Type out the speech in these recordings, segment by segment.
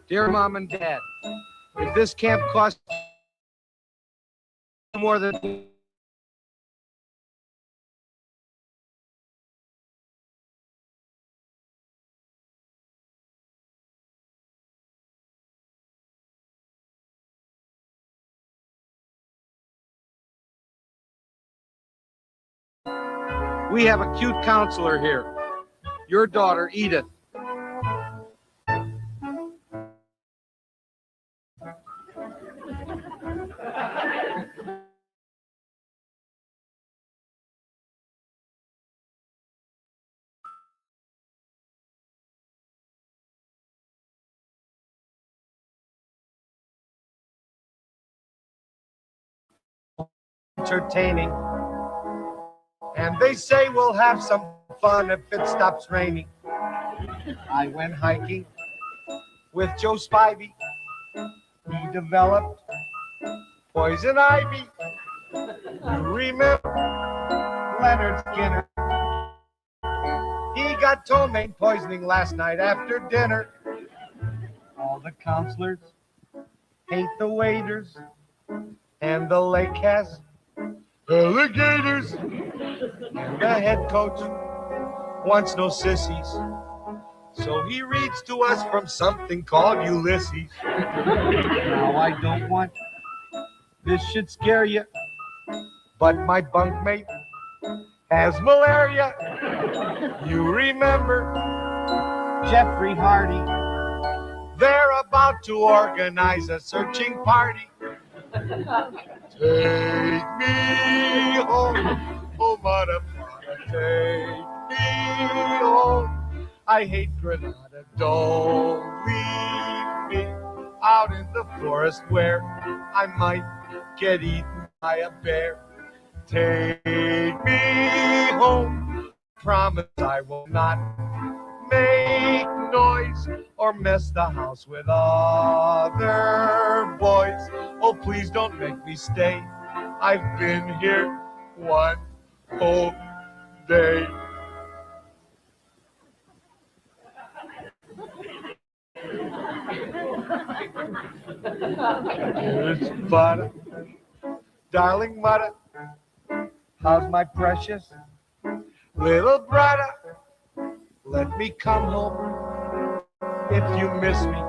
Dear Mom and Dad, if this camp costs more than we have a cute counselor here. Your daughter, Edith. Entertaining. And they say we'll have some fun if it stops raining. I went hiking with Joe Spivey. He developed poison ivy. You remember Leonard Skinner? He got ptomaine poisoning last night after dinner. All the counselors hate the waiters, and the lake has alligators. And the head coach wants no sissies, so he reads to us from something called Ulysses. Now I don't want this should scare you, but my bunkmate has malaria. You remember Jeffrey Hardy? They're about to organize a searching party. Take me home, oh mother, take me home. I hate Granada, don't leave me out in the forest where I might get eaten by a bear. Take me home, promise I will not make noise or mess the house with other boys. Oh, please don't make me stay. I've been here one whole day. It's butter, darling mother. How's my precious little brother? Let me come home if you miss me.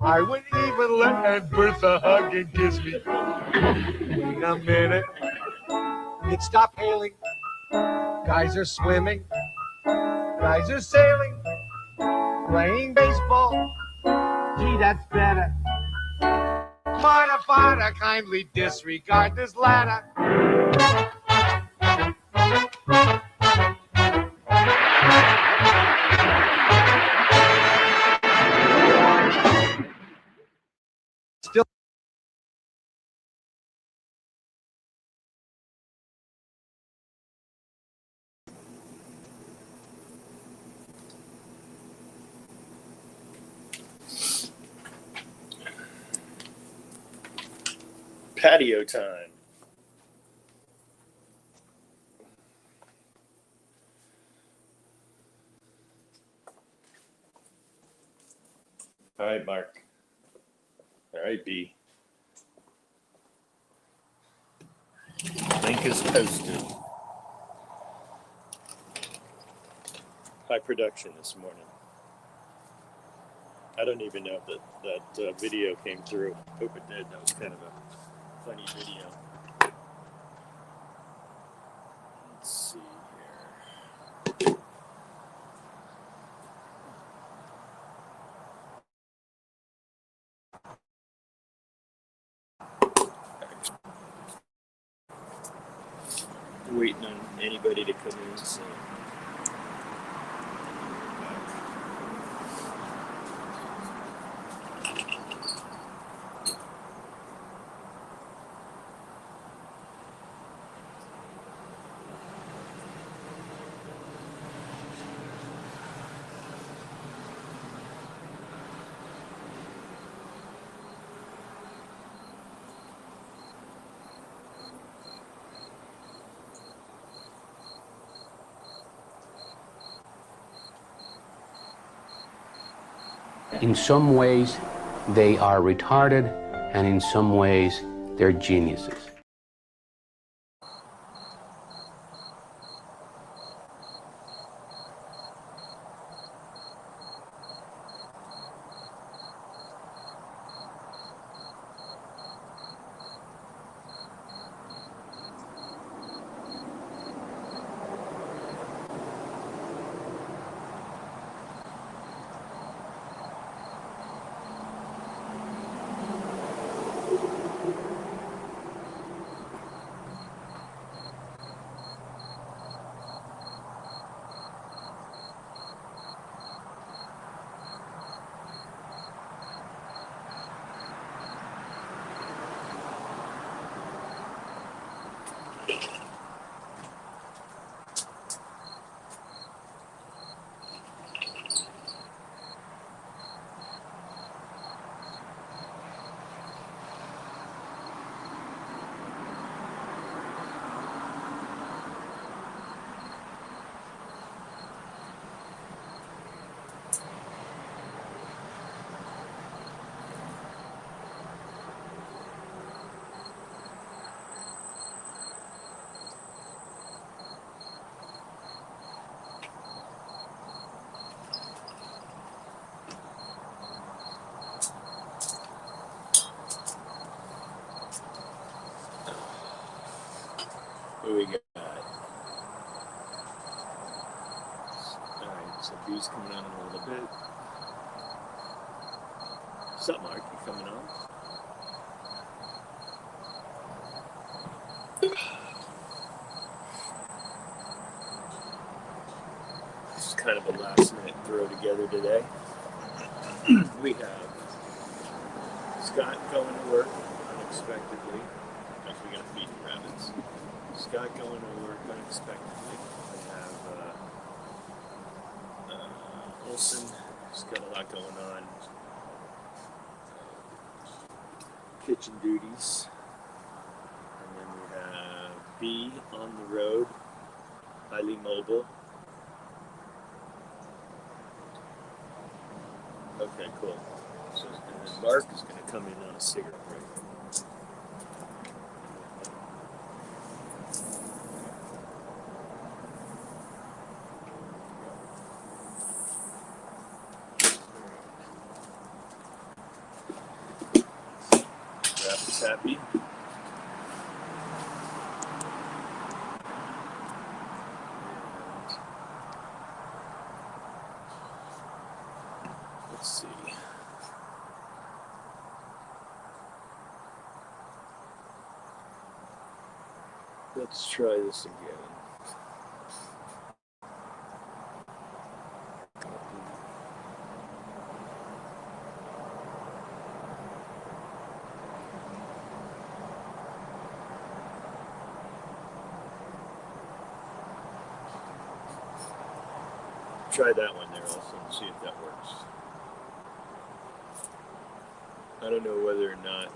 I would even let Aunt Bertha hug and kiss me. Wait a minute, it stopped hailing. Guys are swimming, guys are sailing, playing baseball. Gee, that's better. Mother, father, kindly disregard this ladder. Still patio time. All right, Mark. All right, B. Link is posted. High production this morning. I don't even know if that video came through. Hope it did. That was kind of a funny video. Let's see here. Waiting on anybody to come in. So. In some ways, they are retarded, and in some ways, they're geniuses. What do we got? Alright, so B's coming on in a little bit. What's up, Mark? You coming on? This is kind of a last minute throw together today. We have Scott going to work unexpectedly. Actually, we got to feed the rabbits. Scott going to work unexpectedly. We have Olson. He's got a lot going on. Kitchen duties. And then we have B on the road, highly mobile. Okay, cool. So, and then Mark is going to come in on a cigarette break. Rabbit's happy. Let's see. Let's try this again. Try that one there also and see if that works. I don't know whether or not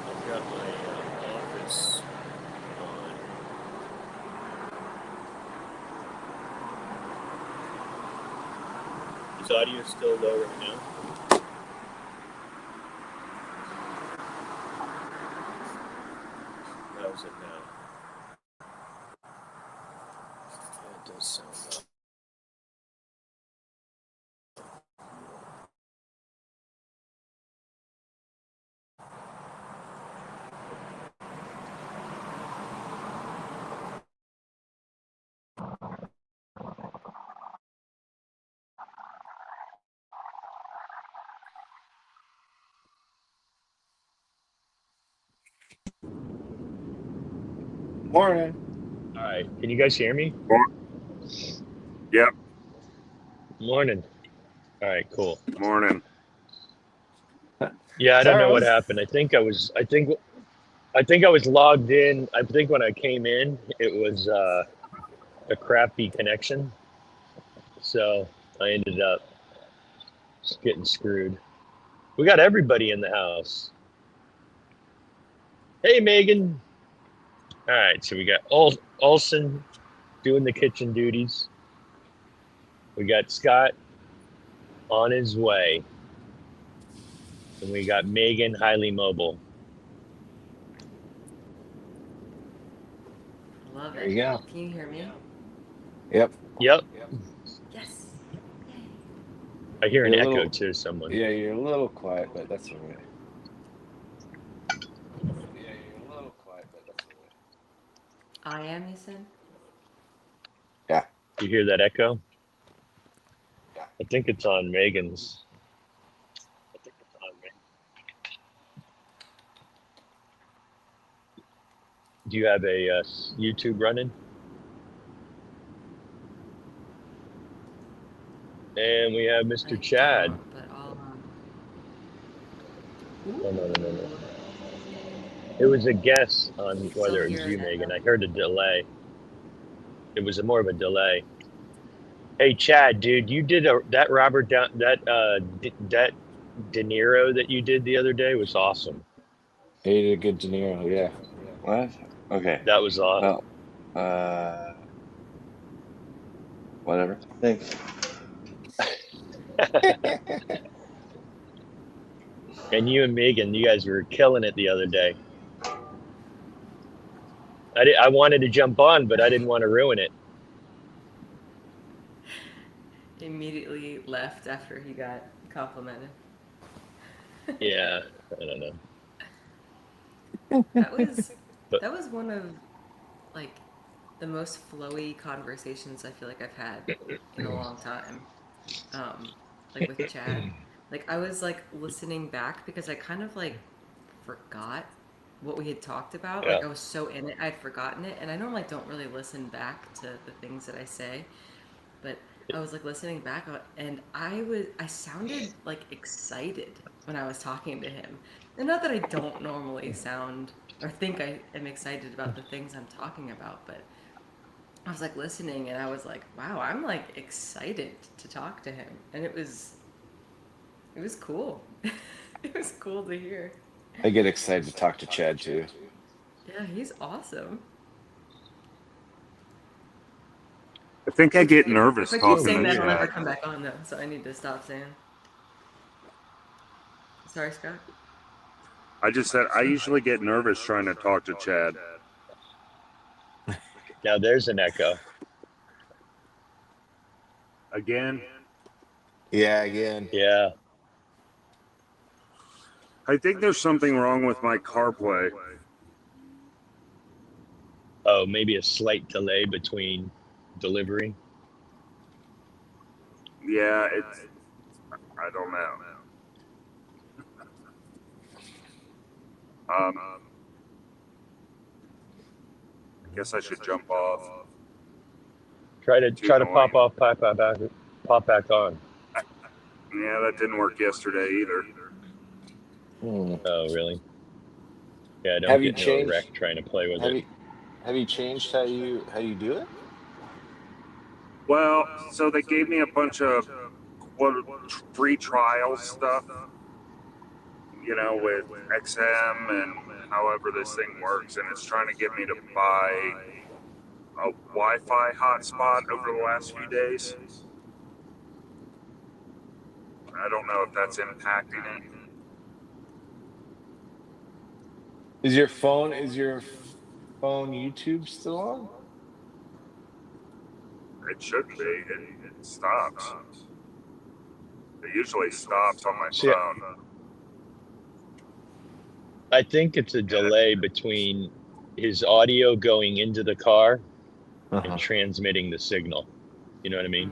I've got my office on. Is audio still low right now? How's it now? It does sound low. Morning. All right, can you guys hear me? Yep. Morning. All right, cool. Morning. Yeah, I don't know what Charles? happened. I think I was logged in. I think when I came in, it was a crappy connection. So I ended up just getting screwed. We got everybody in the house. Hey, Megan. All right, so we got Olson, doing the kitchen duties. We got Scott on his way. And we got Megan highly mobile. Love There it. you go. Can you hear me? Yep. Yep. Yes. Yay. I hear an You're a echo little- too, someone. Yeah, you're a little quiet, but that's all right. Yeah, you're a little quiet, but that's all right. I am, you said? You hear that echo? Yeah. I think it's on Megan's. Do you have a YouTube running? And we have Mr. I Chad. don't, but I'll, No. It was a guess on Can you whether still it was hear you, an Megan. echo? I heard a delay. It was more of a delay. Hey, Chad, dude, you did that Robert that De Niro that you did the other day was awesome. He did a good De Niro, yeah. What? Okay. That was awesome. Well, whatever. Thanks. And you and Megan, you guys were killing it the other day. I wanted to jump on, but I didn't want to ruin it. Immediately left after he got complimented. Yeah, I don't know. That was one of like the most flowy conversations I feel like I've had in a long time. Like with Chad. Like I was like listening back because I kind of like forgot what we had talked about. Yeah. Like I was so in it, I'd forgotten it. And I normally don't really listen back to the things that I say. But I was like listening back and I sounded like excited when I was talking to him. And not that I don't normally sound or think I am excited about the things I'm talking about, but I was like listening and I was like, wow, I'm like excited to talk to him. And it was cool. It was cool to hear. I get excited to talk to Chad too. Yeah, he's awesome. I think I get nervous If I keep talking saying to that, I'll never Chad. come back on though, so I need to stop saying. Sorry, Scott. I just said I usually get nervous trying to talk to Chad. Now there's an echo. Again, Yeah, again. Yeah. I think there's something wrong with my CarPlay. Oh, maybe a slight delay between delivery. Yeah, I don't know. I guess I should jump off. Try to annoying. pop back on. Yeah, that didn't work yesterday either. Oh, really? Yeah, I don't Have you get no changed- wreck trying to play with it. Have you changed how you do it? Well, so they gave me a bunch of free trial stuff, you know, with XM and however this thing works, and it's trying to get me to buy a Wi-Fi hotspot over the last few days. I don't know if that's impacting it. Is your phone YouTube still on? It should be. It stops. It usually stops on my Yeah. phone. I think it's a delay between his audio going into the car and transmitting the signal. You know what I mean?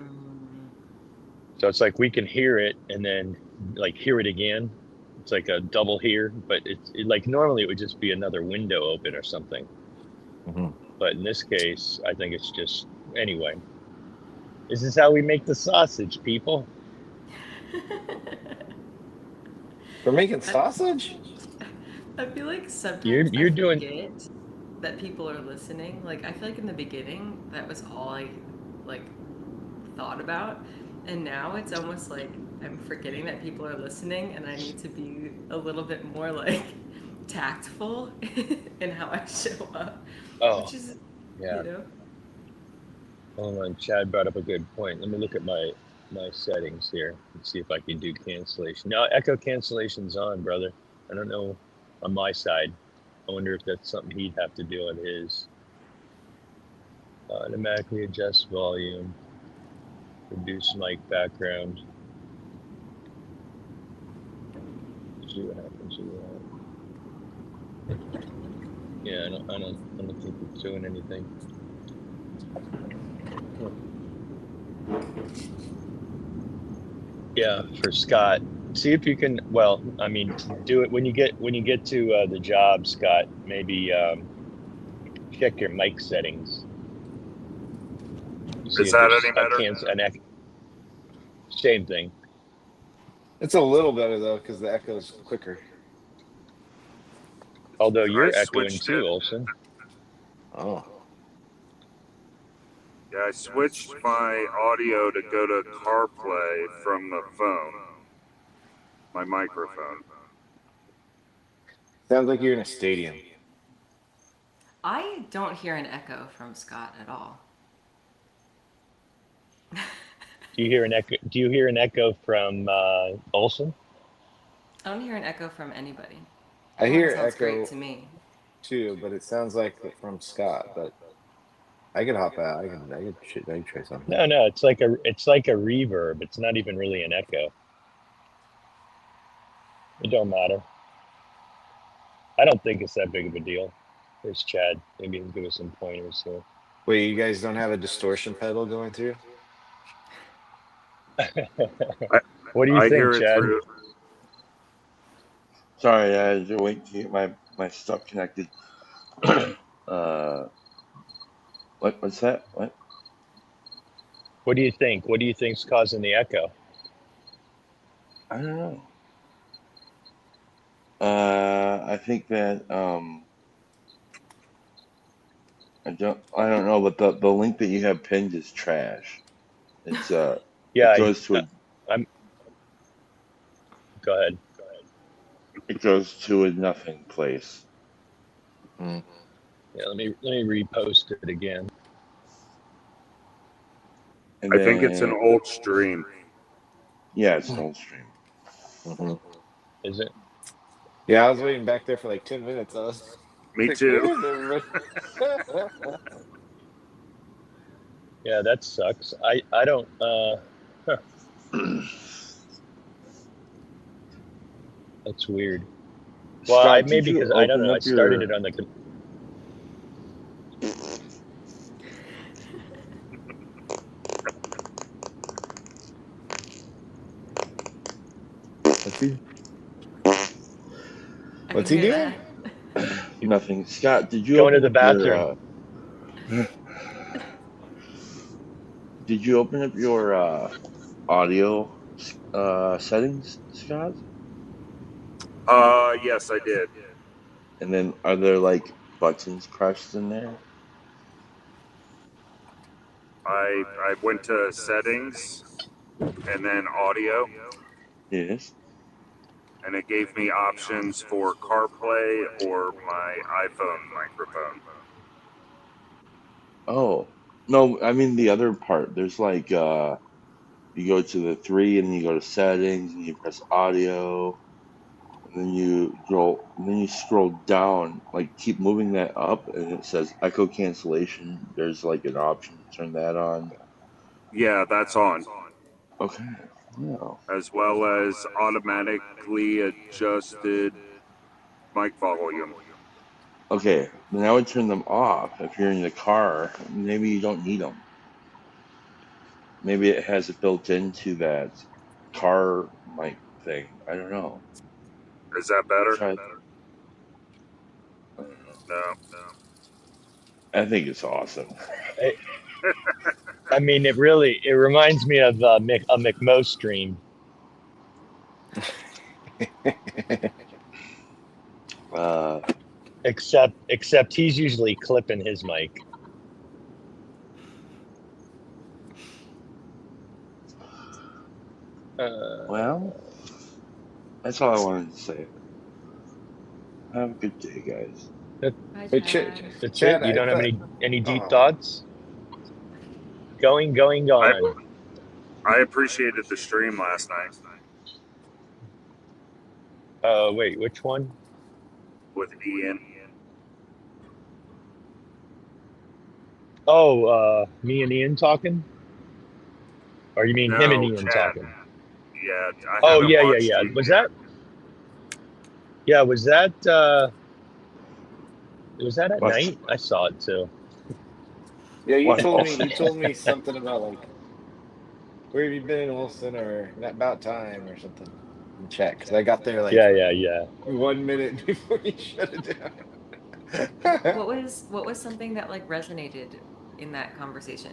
So it's like we can hear it and then like hear it again. It's like a double hear, but like normally it would just be another window open or something. But in this case, I think it's just anyway. This is how we make the sausage, people. We're making sausage? I feel like sometimes You're I doing- forget that people are listening. Like I feel like in the beginning that was all I like thought about, and now it's almost like I'm forgetting that people are listening, and I need to be a little bit more like tactful in how I show up. Oh, Which is, yeah. you know. Hold on, Chad brought up a good point. Let me look at my settings here and see if I can do cancellation. No, echo cancellation's on, brother. I don't know on my side. I wonder if that's something he'd have to do on his. Automatically adjust volume. Reduce mic background. See what happens with that. Yeah, I don't think it's doing anything. Yeah, for Scott. See if you can. Well, I mean, do it when you get to the job, Scott. Maybe check your mic settings. See Is if that there's any better? Same thing. It's a little better though, because the echo is quicker. Although you're I echoing switched too, it. Olson. Oh. Yeah, I switched my audio to go to CarPlay from the phone, my microphone. Sounds like you're in a stadium. I don't hear an echo from Scott at all. Do you hear an echo? Do you hear an echo from Olson? I don't hear an echo from anybody. I Everyone hear sounds great echo to me. too, but it sounds like from Scott. But I could hop out. I could try something. No, it's like a reverb. It's not even really an echo. It don't matter. I don't think it's that big of a deal. There's Chad. Maybe he can give us some pointers here. Wait, you guys don't have a distortion pedal going through? What do you I think, hear it Chad? through. Sorry, I had to wait to get my stuff connected. What's that? What? What do you think? What do you think's causing the echo? I don't know. I think that I don't know, but the link that you have pinned is trash. It's Yeah, it goes to I'm. Go ahead. a nothing place. Mm. Yeah, let me repost it again. And I think it's an old stream. Yeah, it's an old stream. Mm-hmm. Is it? Yeah, I was waiting back there for like 10 minutes. I was Me like, too. where's everybody? Yeah, that sucks. I don't. That's weird. Well, Scott, maybe did you because I don't open know. I up started your? it on the. What's he doing? Nothing. Scott, did you Going to open the up bathroom. Did you open up your audio settings, Scott? Yes, I did. And then are there like buttons pressed in there? I went to settings and then audio, Yes. and it gave me options for CarPlay or my iPhone microphone. Oh no, I mean the other part. There's like you go to the three and you go to settings and you press audio and then you scroll down, like keep moving that up and it says echo cancellation. There's like an option to turn that on. Yeah, that's on, Okay. No. as well as automatically adjusted mic volume. Okay, then I would turn them off if you're in the car. Maybe you don't need them. Maybe it has it built into that car mic thing. I don't know. Is that better? Try. No. I think it's awesome. I mean, it reminds me of a McMo stream. Except he's usually clipping his mic. Well, that's all I wanted to say. Have a good day, guys. Bye, Hey, Chad. That's Chad, it. You I don't have thought- any deep Oh. thoughts? Going, gone. I appreciated the stream last night Wait, which one? with Ian. Oh, me and Ian talking? Or you mean him and No, Ian Chad. talking? Yeah, I Oh, haven't yeah. watched it Was yet. that at What? night? I saw it too. Yeah, you What? told me something about like where have you been, Wilson, or about time or something in chat because I got there like Yeah. 1 minute before you shut it down. What was something that like resonated in that conversation?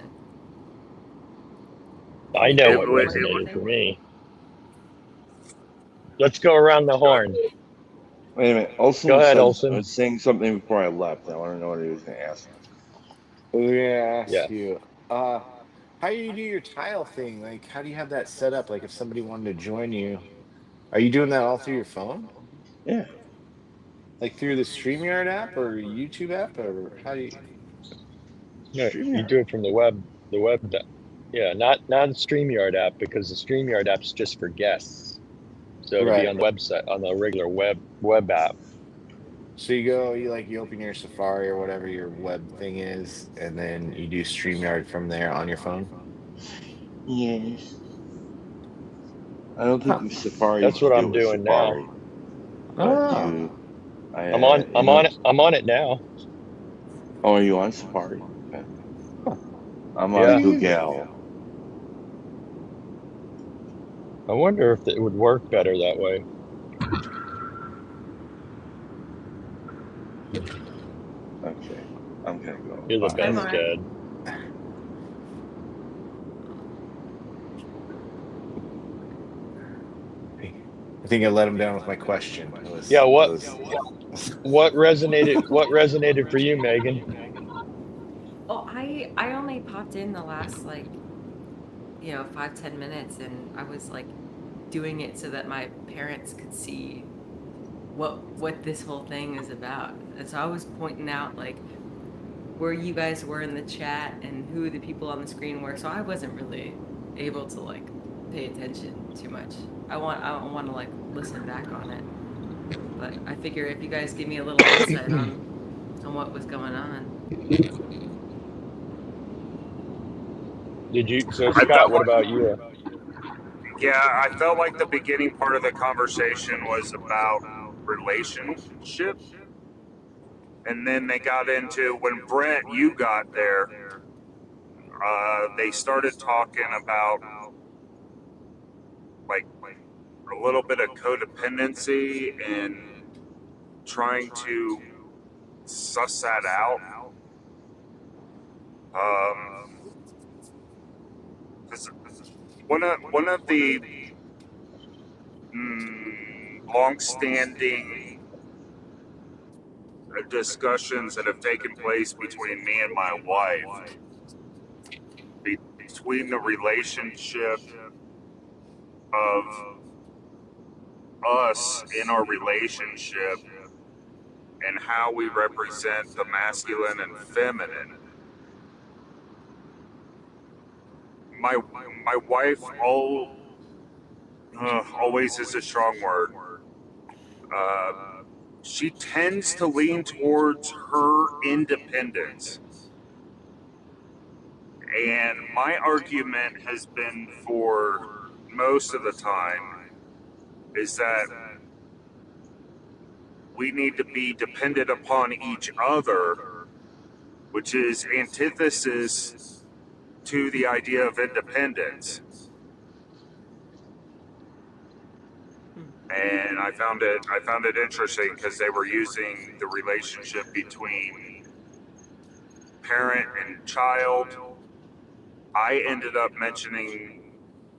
I Can know you what was- pinpoint resonated for anything? me. Let's go around the horn. Wait a minute. Olson Go ahead, said, Olson. was saying something before I left. I want to know what he was going to ask. I was gonna ask Yeah. you, how do you do your tile thing? Like, how do you have that set up? Like, if somebody wanted to join you, are you doing that all through your phone? Yeah. Like through the StreamYard app or YouTube app, or how do you? No, you StreamYard. do it from the web. Yeah, not the StreamYard app because the StreamYard app's just for guests. So it'll be Right. on the website, on the regular web app. So you open your Safari or whatever your web thing is, and then you do StreamYard from there on your phone. Yes. I don't think the Safari. That's what do I'm with doing Safari, now. But I'm on it now. Oh, are you on Safari? Okay. I'm Yeah. on Google. I wonder if it would work better that way. Okay. I'm gonna go. You're the Bye. best, Mark. Dad. I think I let him down with my question. Yeah, what resonated for you, Megan? Oh, I only popped in the last 5-10 minutes, and I was like doing it so that my parents could see what this whole thing is about. And so I was pointing out like where you guys were in the chat and who the people on the screen were. So I wasn't really able to like pay attention too much. I want to like listen back on it. But I figure if you guys give me a little insight on what was going on. So Scott, what about you? Yeah, I felt like the beginning part of the conversation was about relationship. And then they got into, when Brent, you got there, they started talking about like a little bit of codependency and trying to suss that out. One of the long-standing discussions that have taken place between me and my wife, between the relationship of us in our relationship and how we represent the masculine and feminine. My wife always is a strong word. She tends to lean towards her independence. And my argument has been for most of the time is that we need to be dependent upon each other, which is antithesis to the idea of independence. And I found it interesting because they were using the relationship between parent and child. I ended up mentioning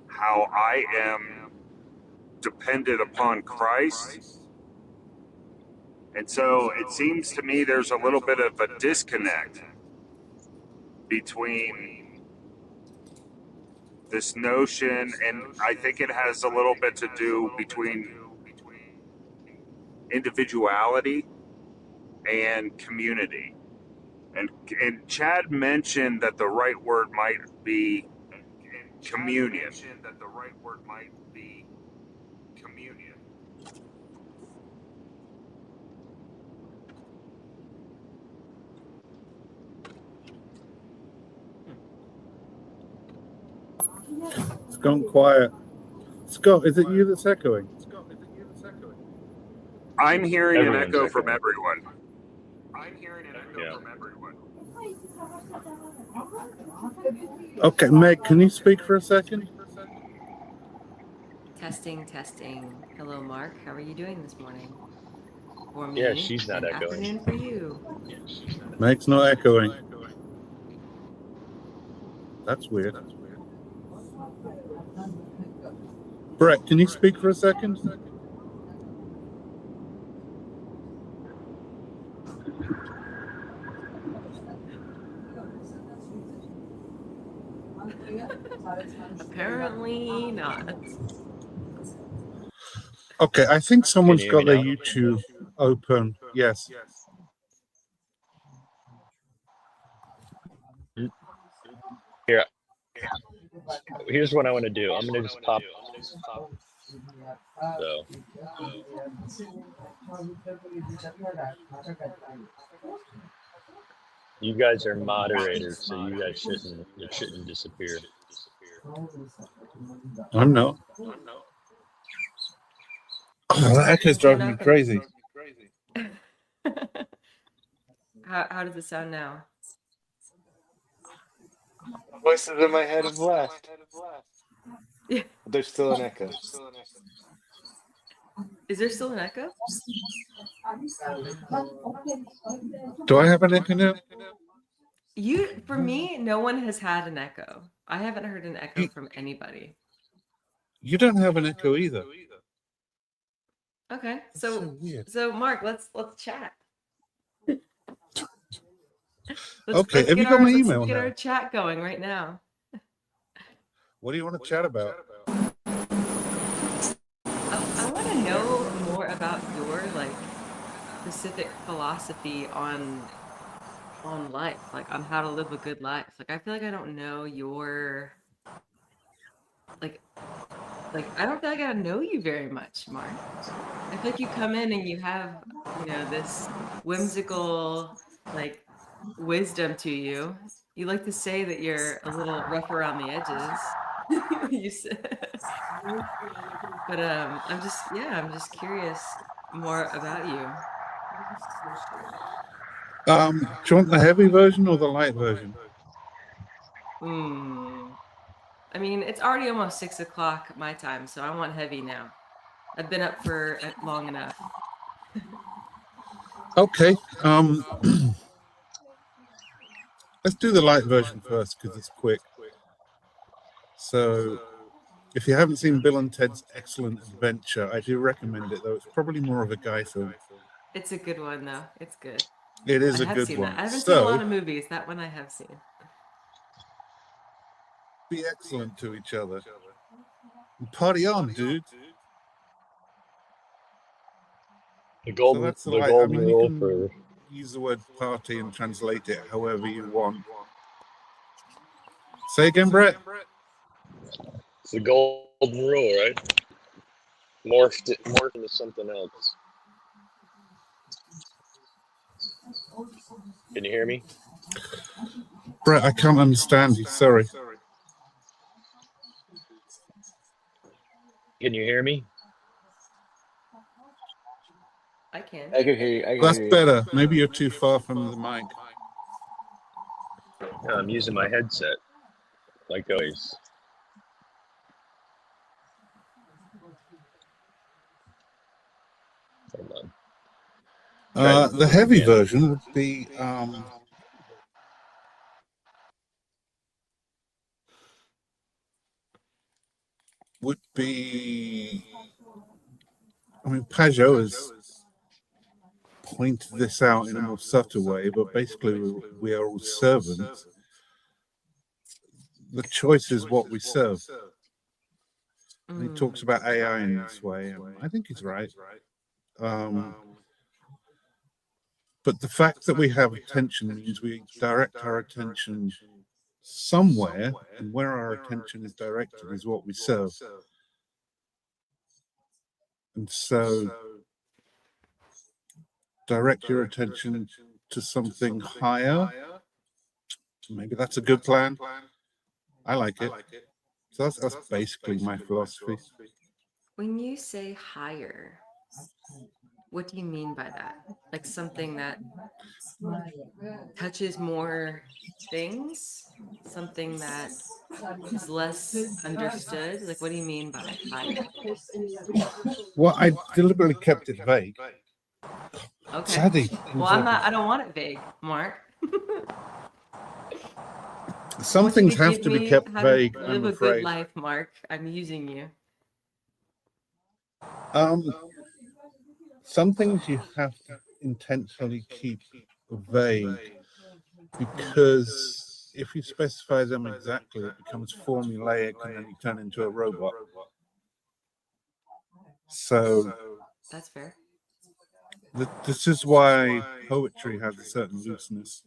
how I am dependent upon Christ. And so it seems to me there's a little bit of a disconnect between this notion, and I think it has a little bit to do between individuality and community. And Chad mentioned that the right word might be communion. It's gone quiet. Scott, is it you that's echoing? I'm hearing an Everyone's echo from echoing. everyone. Yeah. Okay, Meg, can you speak for a second? Testing, testing. Hello, Mark. How are you doing this morning? For me, Yeah, she's not and echoing. afternoon for you. Meg's not echoing. That's weird. Brett, can you speak for a second? Apparently not. Okay, I think Can someone's you hear me got their now? YouTube open. Yes. Here, here's what I want to do. I'm gonna just pop. So you guys are moderators, so you guys shouldn't disappear. I'm not. Oh, that echo's driving me crazy. How does it sound now? Voices in my head have left. Yeah. There's still an echo. Is there still an echo? Do I have an echo now? For me, no one has had an echo. I haven't heard an echo from anybody. You don't have an echo either. Okay, That's so weird. so Mark, let's chat. Okay, have you got my email Let's get now? our chat going right now. What do you want to chat about? I want to know more about your specific philosophy on life, on how to live a good life. I feel like I don't know your I don't feel like I know you very much, Mark. I feel like you come in and you have, this whimsical wisdom to you. You like to say that you're a little rough around the edges. You said. But I'm just curious more about you. Do you want the heavy version or the light version? I mean, it's already almost 6 o'clock my time, so I want heavy now. I've been up for long enough. Okay. Let's do the light version first because it's quick. So, if you haven't seen Bill and Ted's Excellent Adventure, I do recommend it, though. It's probably more of a guy film. It's a good one, though. It's good. It is I a have good seen one. that. I haven't seen a lot of movies. That one I have seen. Be excellent to each other. And party on, dude. The golden rule for use the word party and translate it however you want. Say again, Brett. It's the golden rule, right? Morphed into something else. Can you hear me? Brett, I can't understand you. Sorry. Can you hear me? I can. I can hear you. That's better. Maybe you're too far from the mic. No, I'm using my headset, like always. Hold on. The heavy version would be I mean, Pajot has pointed this out in a more subtle way, but basically we are all servants. The choice is what we serve. And he talks about AI in this way, and I think he's right. But the fact that we have attention means we direct our attention somewhere, and where our attention is directed is what we serve. And so direct your attention to something higher. Maybe that's a good plan. I like it. So that's basically my philosophy. When you say higher, what do you mean by that? Like something that touches more things? Something that is less understood? Like, what do you mean by higher? Well, I deliberately kept it vague. Okay. Sadly, Well, I don't want it vague, Mark. Some things have to be kept vague, Live I'm a afraid. good life, Mark. I'm using you. Some things you have to intentionally keep vague, because if you specify them exactly, it becomes formulaic and then you turn into a robot. So that's fair. This is why poetry has a certain looseness.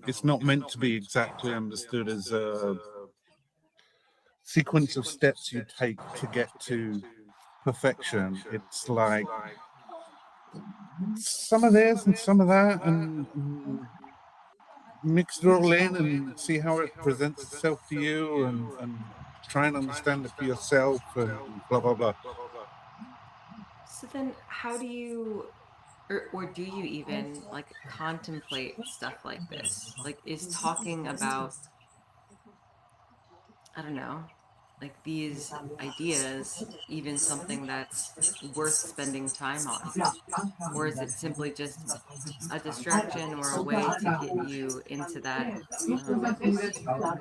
It's not meant to be exactly understood as a sequence of steps you take to get to perfection. It's like some of this and some of that, and mix it all in and see how it presents itself to you, and try and understand it for yourself, and blah blah blah. So then how do you or do you even like contemplate stuff like this? Like, is talking about, I don't know, like these ideas even something that's worth spending time on? Or is it simply just a distraction or a way to get you into that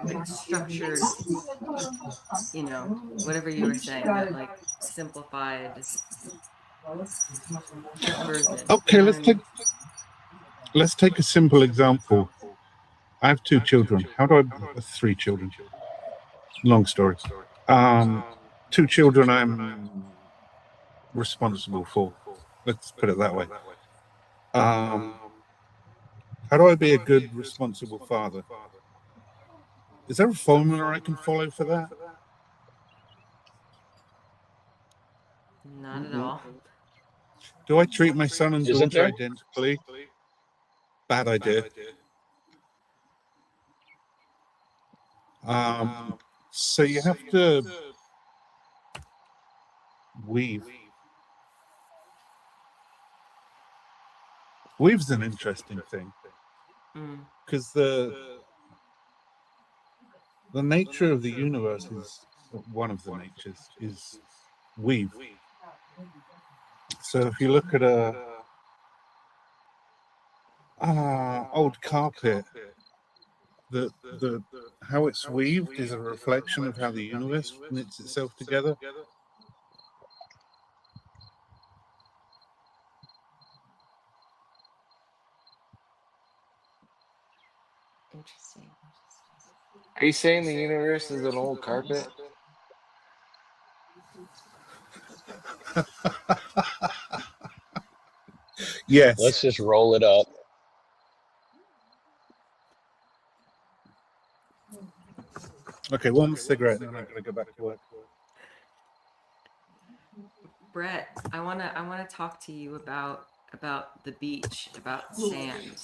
like structured, whatever you were saying, that like simplified version? Okay, let's take a simple example. I have 2 children. How do I 3 children? Long story. 2 children I'm responsible for. Let's put it that way. How do I be a good, responsible father? Is there a formula I can follow for that? Not at all. Do I treat my son and daughter identically? Bad idea. So you have to weave. Weave's an interesting thing, because the nature of the universe is, one of the natures is weave. So if you look at a old carpet, the how it's weaved is a reflection of how the universe knits itself together. Interesting. Are you saying the universe is an old carpet? Yes. Let's just roll it up. Okay, one cigarette, and then I'm gonna go back to work. Brett, I wanna talk to you about the beach, about sand.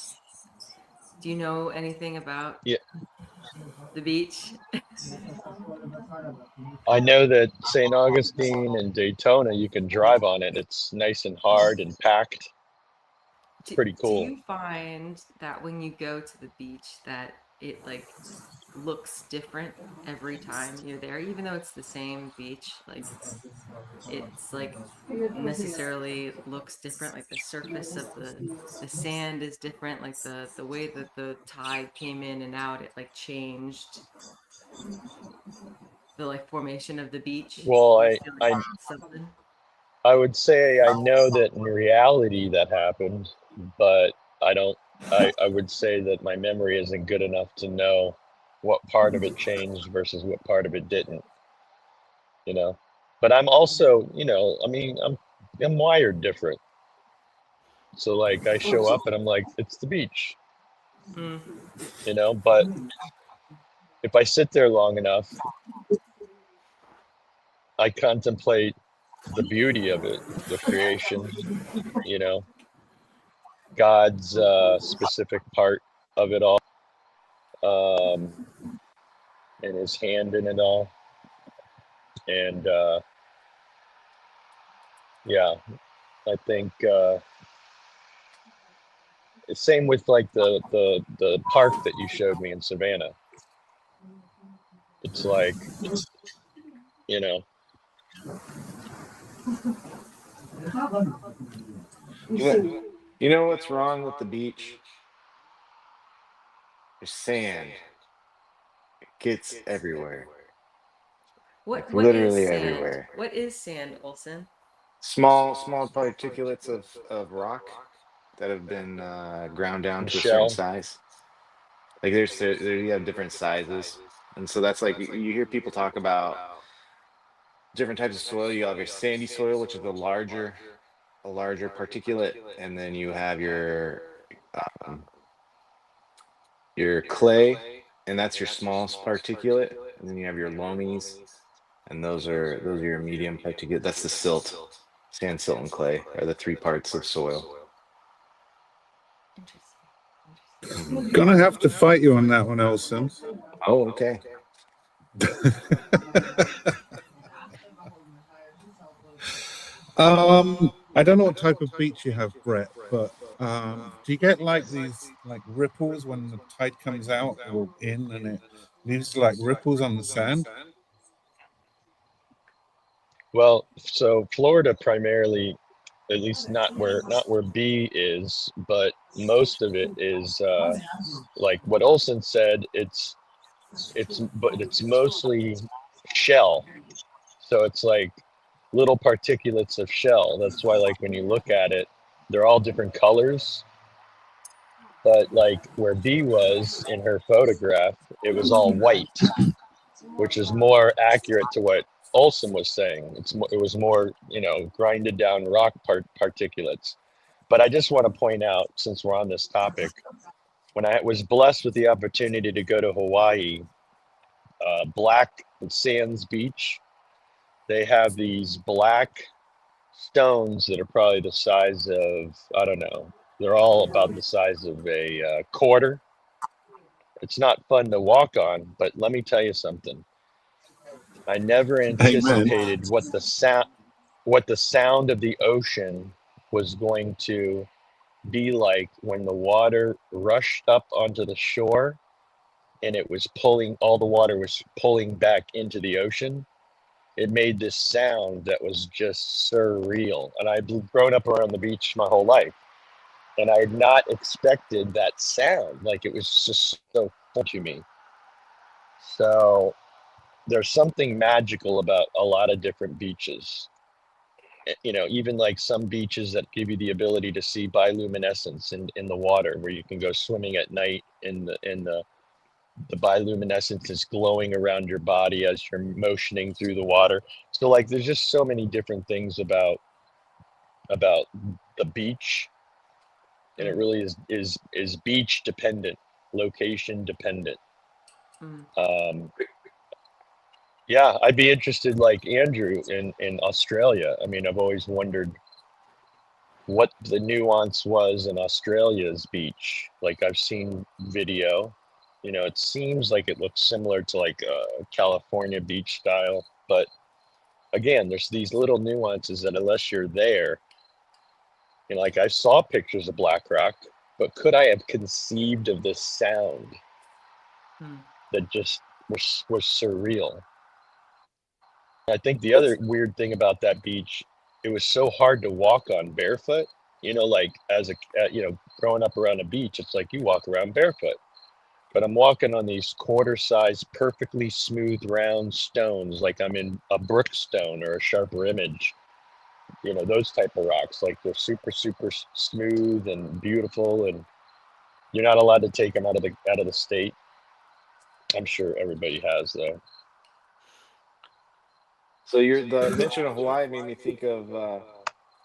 Do you know anything about the beach? I know that St. Augustine and Daytona, you can drive on it. It's nice and hard and packed. It's pretty cool. Do you find that when you go to the beach that it like looks different every time you're there, even though it's the same beach? Like, it's like necessarily looks different, like the surface of the sand is different, like the way that the tide came in and out, it like changed the like formation of the beach. Well, I would say I know that in reality that happened, but I would say that my memory isn't good enough to know what part of it changed versus what part of it didn't, But I'm also, I'm wired different. So like I show up and I'm like, it's the beach, Mm. you know, but if I sit there long enough, I contemplate the beauty of it, the creation, you know, God's specific part of it all, and his hand in it all. And yeah, I think same with like the park that you showed me in Savannah. It's like, you know, You know what's wrong with the beach? There's sand. It gets everywhere. Like What is literally sand? everywhere. What is sand, Olson? Small particulates of rock that have been ground down the to a certain shell. size. Like there you have different sizes, and so that's like you hear people talk about different types of soil. You have your sandy soil, which is a larger particulate, and then you have your clay, and that's your smallest particulate, and then you have your loamies, and those are your medium particulate. That's the silt. Sand, silt, and clay are the three parts of soil. Interesting. Gonna have to fight you on that one, Elson. Oh, okay. I don't know what type of beach you have, Brett, but do you get like these like ripples when the tide comes out or in, and it leaves like ripples on the sand? Well, so Florida primarily, at least not where B is, but most of it is like what Olson said. It's mostly shell. So it's like little particulates of shell. That's why like when you look at it, they're all different colors. But like where B was in her photograph, it was all white, which is more accurate to what Olson was saying. It was more, you know, grinded down rock particulates. But I just want to point out, since we're on this topic, when I was blessed with the opportunity to go to Hawaii, Black Sands Beach, they have these black stones that are probably the size of, I don't know, they're all about the size of a quarter. It's not fun to walk on, but let me tell you something. I never anticipated Amen. what the sound of the ocean was going to be like when the water rushed up onto the shore and it was all the water was pulling back into the ocean. It made this sound that was just surreal. And I've grown up around the beach my whole life, and I had not expected that sound. Like, it was just so fun to me. So there's something magical about a lot of different beaches. You know, even like some beaches that give you the ability to see bioluminescence in the water, where you can go swimming at night in the bioluminescence is glowing around your body as you're motioning through the water. So like there's just so many different things about the beach, and it really is beach dependent, location dependent. Yeah, I'd be interested, like Andrew, in Australia. I mean, I've always wondered what the nuance was in Australia's beach. Like, I've seen video, you know, it seems like it looks similar to like a California beach style, but again, there's these little nuances that unless you're there, you know, like I saw pictures of Black Rock, but could I have conceived of this sound that just was surreal? I think the other weird thing about that beach, it was so hard to walk on barefoot. You know, like as you know, growing up around a beach, it's like you walk around barefoot. But I'm walking on these quarter-sized, perfectly smooth, round stones, like I'm in a Brookstone or a Sharper Image. You know, those type of rocks, like they're super, super smooth and beautiful, and you're not allowed to take them out of the state. I'm sure everybody has, though. So the mention of Hawaii made me think of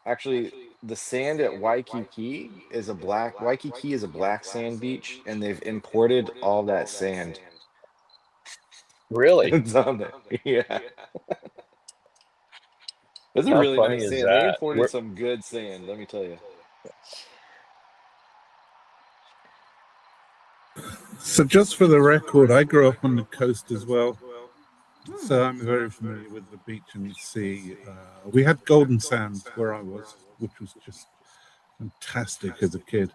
actually the sand at Waikiki is a black sand beach, and they've imported all that sand. Really? It's on there. Yeah. That's a How really funny nice is sand. They that? imported some good sand, let me tell you. So just for the record, I grew up on the coast as well. So I'm very familiar with the beach and the sea. We had golden sand where I was, which was just fantastic as a kid.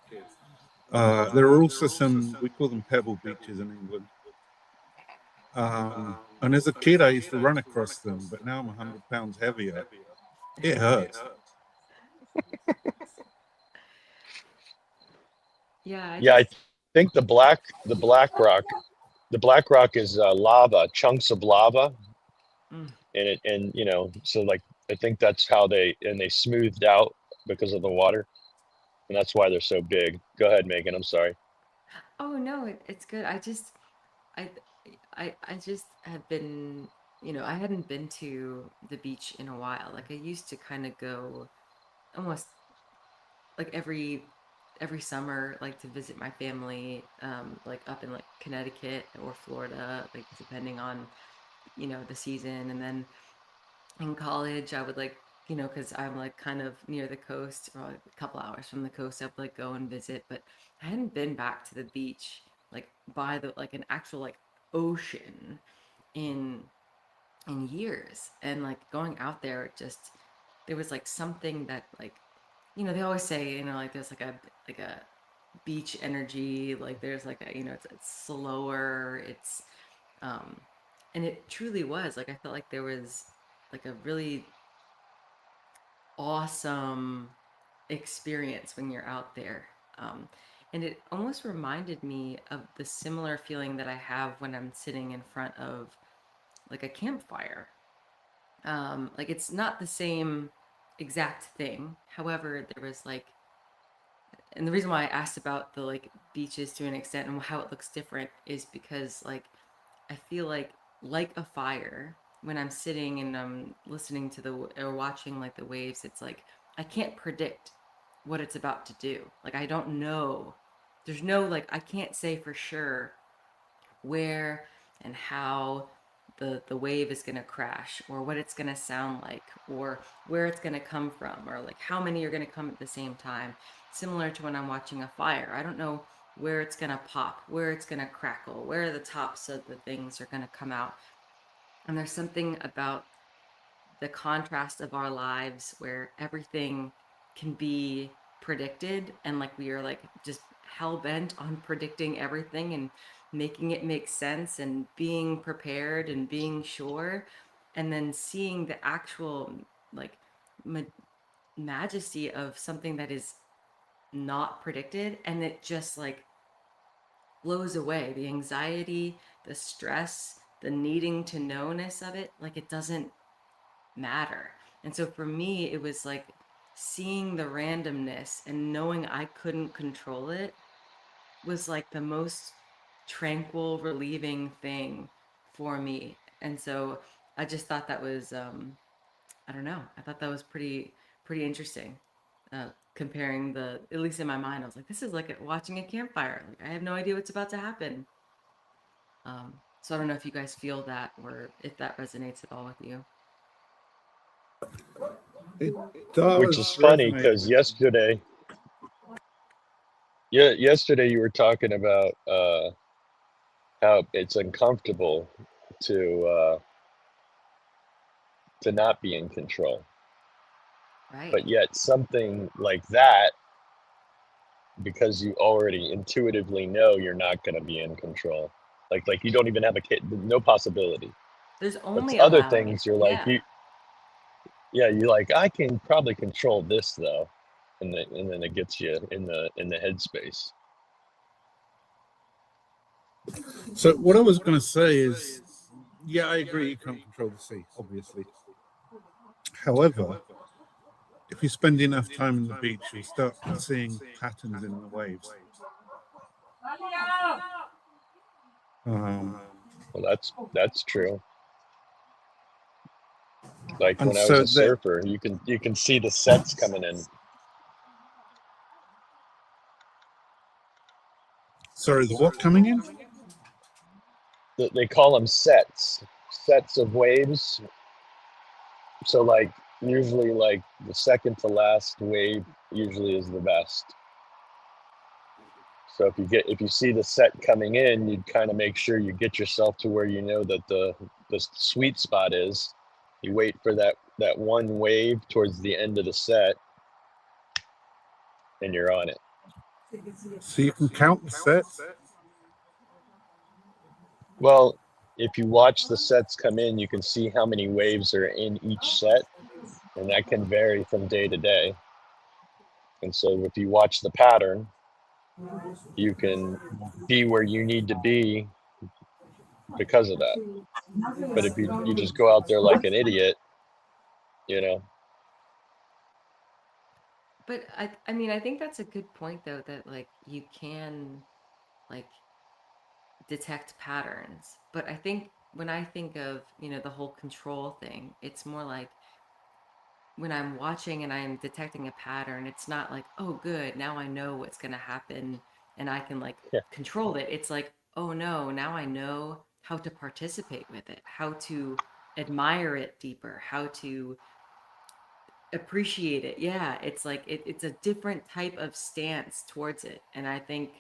There are also some, we call them pebble beaches in England. And as a kid, I used to run across them, but now I'm 100 pounds heavier. It hurts. Yeah, Yeah, I think the black rock is lava, chunks of lava, and you know, so like I think that's how they smoothed out because of the water, and that's why they're so big. Go ahead, Megan. I'm sorry. Oh no, it's good. I I just have been, I hadn't been to the beach in a while. Like I used to kind of go almost like every summer, like to visit my family, like up in like Connecticut or Florida, like depending on, the season. And then in college, I would like, because I'm like kind of near the coast, or like a couple hours from the coast, I'd like go and visit. But I hadn't been back to the beach, like by the like an actual like ocean in years. And like going out there, there was like something that like, they always say, like there's like a beach energy, like there's like a, it's slower, it's and it truly was like I felt like there was like a really awesome experience when you're out there. And it almost reminded me of the similar feeling that I have when I'm sitting in front of like a campfire. Like it's not the same exact thing. However, there was like, and the reason why I asked about the like beaches to an extent and how it looks different is because like I feel like a fire when I'm sitting and I'm listening to or watching like the waves. It's like I can't predict what it's about to do. Like I don't know. There's no like I can't say for sure where and how the wave is going to crash, or what it's going to sound like, or where it's going to come from, or like how many are going to come at the same time. Similar to when I'm watching a fire, I don't know where it's going to pop, where it's going to crackle, where the tops of the things are going to come out. And there's something about the contrast of our lives where everything can be predicted, and like we are like just hell-bent on predicting everything and making it make sense and being prepared and being sure, and then seeing the actual like majesty of something that is not predicted, and it just like blows away the anxiety, the stress, the needing to know-ness of it. Like it doesn't matter. And so for me, it was like seeing the randomness and knowing I couldn't control it was like the most tranquil, relieving thing for me. And so I just thought that was, I don't know, I thought that was pretty interesting. Comparing at least in my mind, I was like, this is like watching a campfire. Like I have no idea what's about to happen. So I don't know if you guys feel that, or if that resonates at all with you. It does. Which is funny resonate. because yesterday you were talking about how it's uncomfortable to not be in control. Right. But yet something like that, because you already intuitively know you're not going to be in control, like you don't even have no possibility. There's only but other allowing things it. you're like you're like, I can probably control this though, and then it gets you in the headspace. So what I was going to say is, yeah, I agree. You can't control the sea, obviously. However, if you spend enough time on the beach, you'll start seeing patterns in the waves. Well, that's true. Like And when I so was a surfer, you can see the sets coming in. Sorry, the what coming in? They call them sets of waves. So like usually like the second to last wave usually is the best. So if you see the set coming in, you'd kind of make sure you get yourself to where you know that the sweet spot is. You wait for that one wave towards the end of the set, and you're on it. So you can count the sets? Well, if you watch the sets come in, you can see how many waves are in each set, and that can vary from day to day. And so if you watch the pattern, you can be where you need to be because of that. But if you just go out there like an idiot, you know. But I mean, I think that's a good point though, that like you can like detect patterns. But I think when I think of, you know, the whole control thing, it's more like when I'm watching and I'm detecting a pattern, it's not like, oh, good, now I know what's going to happen and I can like control it. It's like, oh no, now I know how to participate with it, how to admire it deeper, how to appreciate it. Yeah, it's like it's a different type of stance towards it. And I think,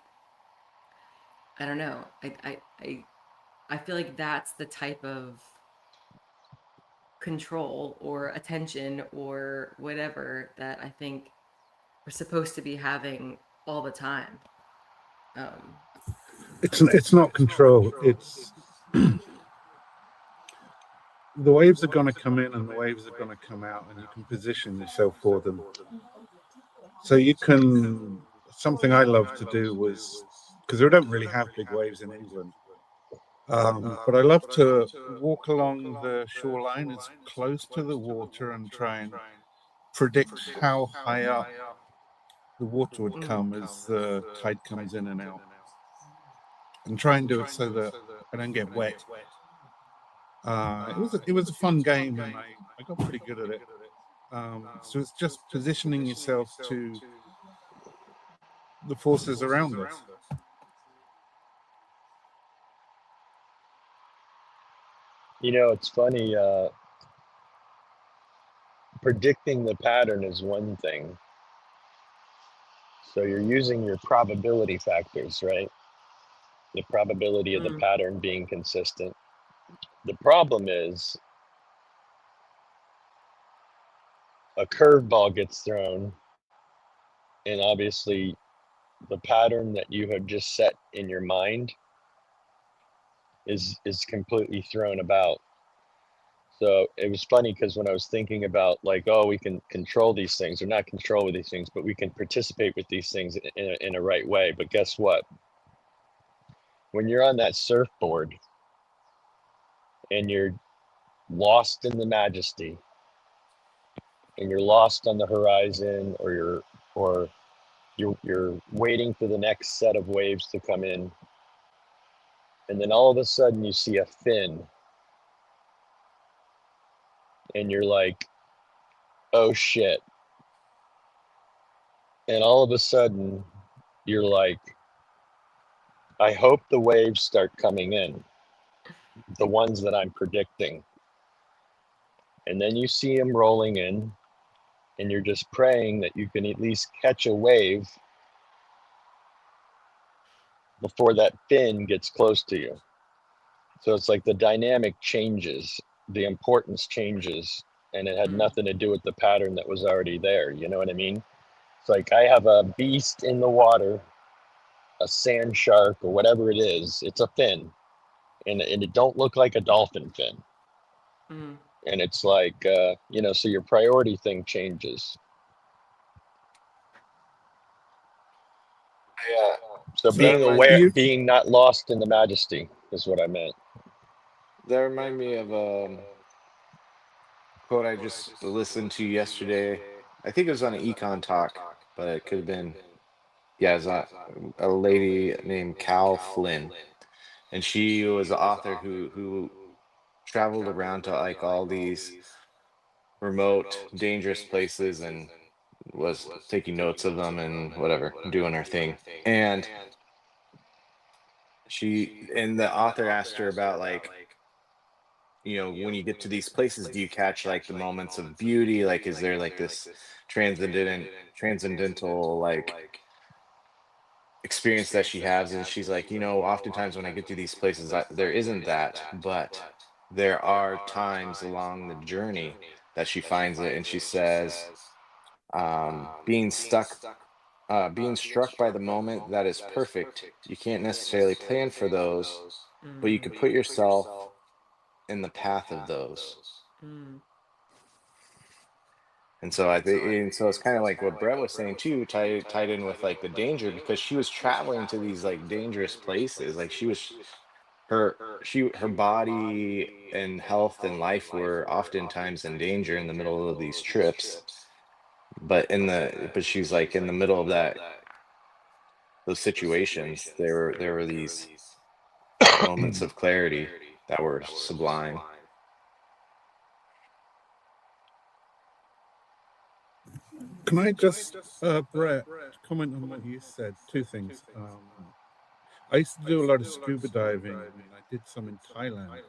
I don't know, I feel like that's the type of control or attention or whatever that I think we're supposed to be having all the time. It's not control. It's the waves are going to come in and the waves are going to come out, and you can position yourself for them. So you can. Something I love to do was, because we don't really have big waves in England, but I love to walk along the shoreline as close to the water and try and predict how high up the water would come as the tide comes in and out, and try and do it so that I don't get wet. It was a fun game, and I got pretty good at it. So it's just positioning yourself to the forces around us. You know, it's funny, predicting the pattern is one thing. So you're using your probability factors, right? The probability of the pattern being consistent. The problem is a curveball gets thrown, and obviously the pattern that you have just set in your mind is completely thrown about. So it was funny because when I was thinking about like, oh, we can control these things, or not control these things, but we can participate with these things in a right way. But guess what? When you're on that surfboard and you're lost in the majesty, and you're lost on the horizon, or you're waiting for the next set of waves to come in, and then all of a sudden you see a fin, and you're like, oh shit. And all of a sudden you're like, I hope the waves start coming in, the ones that I'm predicting. And then you see them rolling in, and you're just praying that you can at least catch a wave before that fin gets close to you. So it's like the dynamic changes, the importance changes, and it had nothing to do with the pattern that was already there. You know what I mean? It's like I have a beast in the water, a sand shark or whatever it is. It's a fin, and it don't look like a dolphin fin. And it's like, you know, so your priority thing changes. Yeah. So being aware, being not lost in the majesty is what I meant. That reminded me of a quote I just listened to yesterday. I think it was on an Econ Talk, but it could have been, yeah, it was a lady named Cal Flynn. And she was an author who traveled around to like all these remote, dangerous places and was taking notes of them and whatever, doing her thing. And and the author asked her about like, when you get to these places, do you catch like the moments of beauty? Like, is there like this transcendental like experience that she has? And she's like, oftentimes when I get to these places, there isn't that, but there are times along the journey that she finds it. And she says, being struck by the moment that is perfect. You can't necessarily plan for those, but you could put yourself in the path of those. And so it's kind of like what Brett was saying too, tied in with like the danger, because she was traveling to these like dangerous places. Like her body and health and life were oftentimes in danger in the middle of these trips. But she's like in the middle of those situations, there were these moments of clarity that were sublime. Can I just, Brett, comment on what you said? Two things. I used to do a lot of scuba diving, and I did some in Thailand,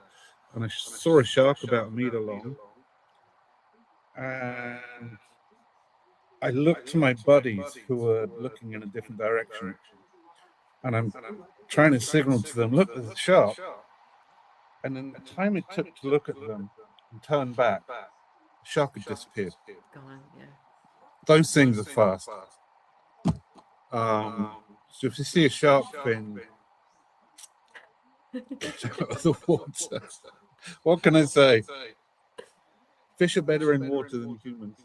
and I saw a shark about a meter long, and I looked to my buddies who were looking in a different direction, and I'm trying to signal to them, look, there's a shark. And then the time it took to look at them and turn back, the shark had disappeared. Gone, yeah. Those things are fast. So if you see a shark fin, get out of the water. What can I say? Fish are better in water than humans.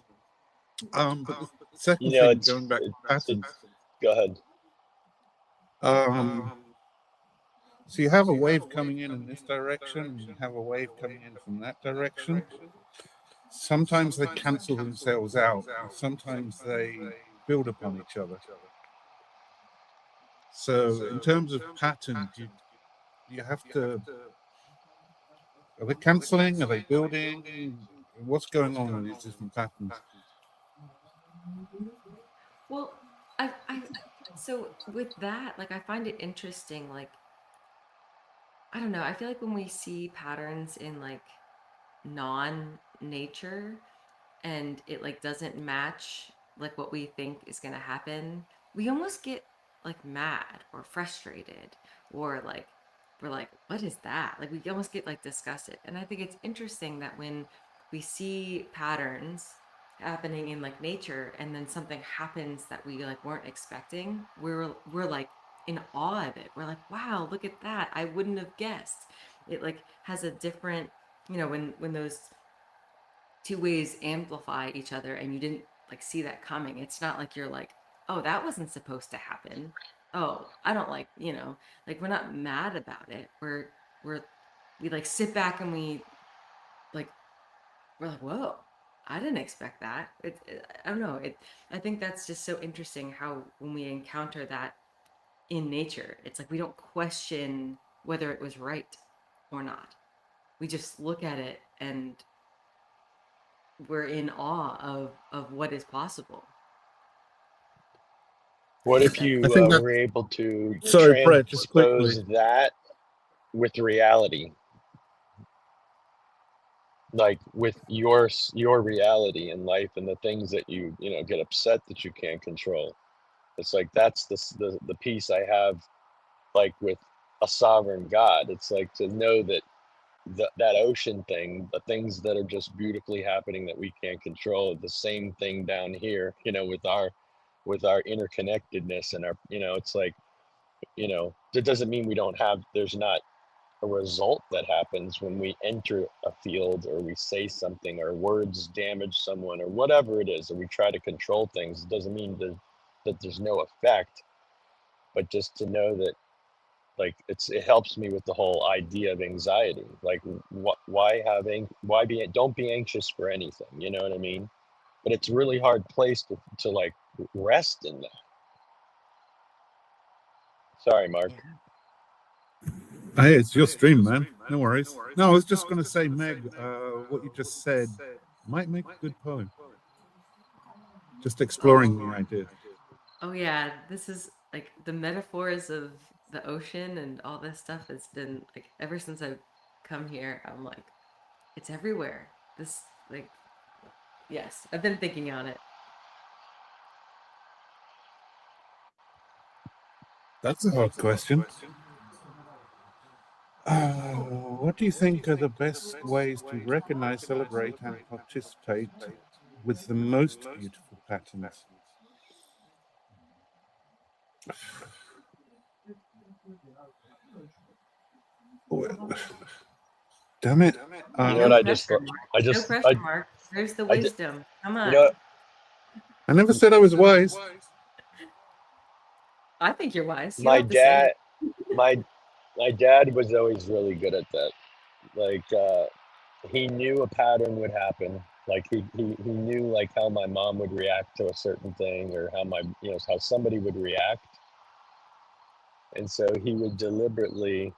But the second thing, going back to patterns. Go ahead. So you have a wave coming in this direction, and you have a wave coming in from that direction. Sometimes they cancel themselves out, and sometimes they build upon each other. So in terms of patterns, you have to, are they canceling? Are they building? What's going on with these different patterns? Well, so with that, like, I find it interesting, like, I don't know, I feel like when we see patterns in like non-nature and it like doesn't match like what we think is going to happen, we almost get like mad or frustrated, or like we're like, what is that? Like we almost get like disgusted. And I think it's interesting that when we see patterns happening in like nature and then something happens that we like weren't expecting, we're like in awe of it. We're like, wow, look at that. I wouldn't have guessed. It like has a different, when those two ways amplify each other and you didn't like see that coming, it's not like you're like, oh, that wasn't supposed to happen. Oh, I don't like, like we're not mad about it. We like sit back and we're like, whoa, I didn't expect that. I don't know. I think that's just so interesting how when we encounter that in nature, it's like we don't question whether it was right or not. We just look at it and we're in awe of what is possible. What if you were able to Brett, just quickly. transpose that with reality? Like with your reality in life and the things that you get upset that you can't control. It's like that's the piece I have, like with a sovereign God. It's like to know that that ocean thing, the things that are just beautifully happening that we can't control, the same thing down here, with our interconnectedness and our, it's like, that doesn't mean there's not a result that happens when we enter a field or we say something or words damage someone or whatever it is, and we try to control things. It doesn't mean that there's no effect, but just to know that, like, it helps me with the whole idea of anxiety. Like, don't be anxious for anything, you know what I mean? But it's a really hard place to like rest in that. Sorry, Mark. Hey, it's your stream, man. No worries. No, I was just going to say, Meg, what you just said might make a good poem. Just exploring the idea. Oh yeah, this is like the metaphors of the ocean and all this stuff has been like ever since I've come here. I'm like, it's everywhere. This like, yes, I've been thinking on it. That's a hard question. What do you think are the best ways to recognize, celebrate, and participate with the most beautiful patterns? Well, damn it. You know No what? pressure, Mark. No pressure, Mark. There's the wisdom. Come on. You know, I never said I was wise. I think you're wise. You my don't have to say dad, my dad was always really good at that. Like, he knew a pattern would happen. Like he knew like how my mom would react to a certain thing, or how how somebody would react. And so he would deliberately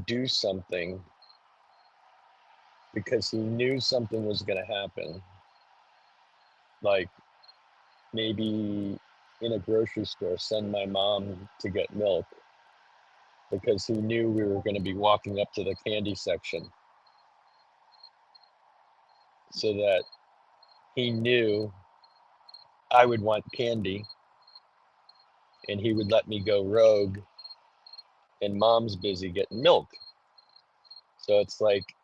do something because he knew something was going to happen. Like maybe in a grocery store, send my mom to get milk because he knew we were going to be walking up to the candy section. So that he knew I would want candy and he would let me go rogue and mom's busy getting milk. So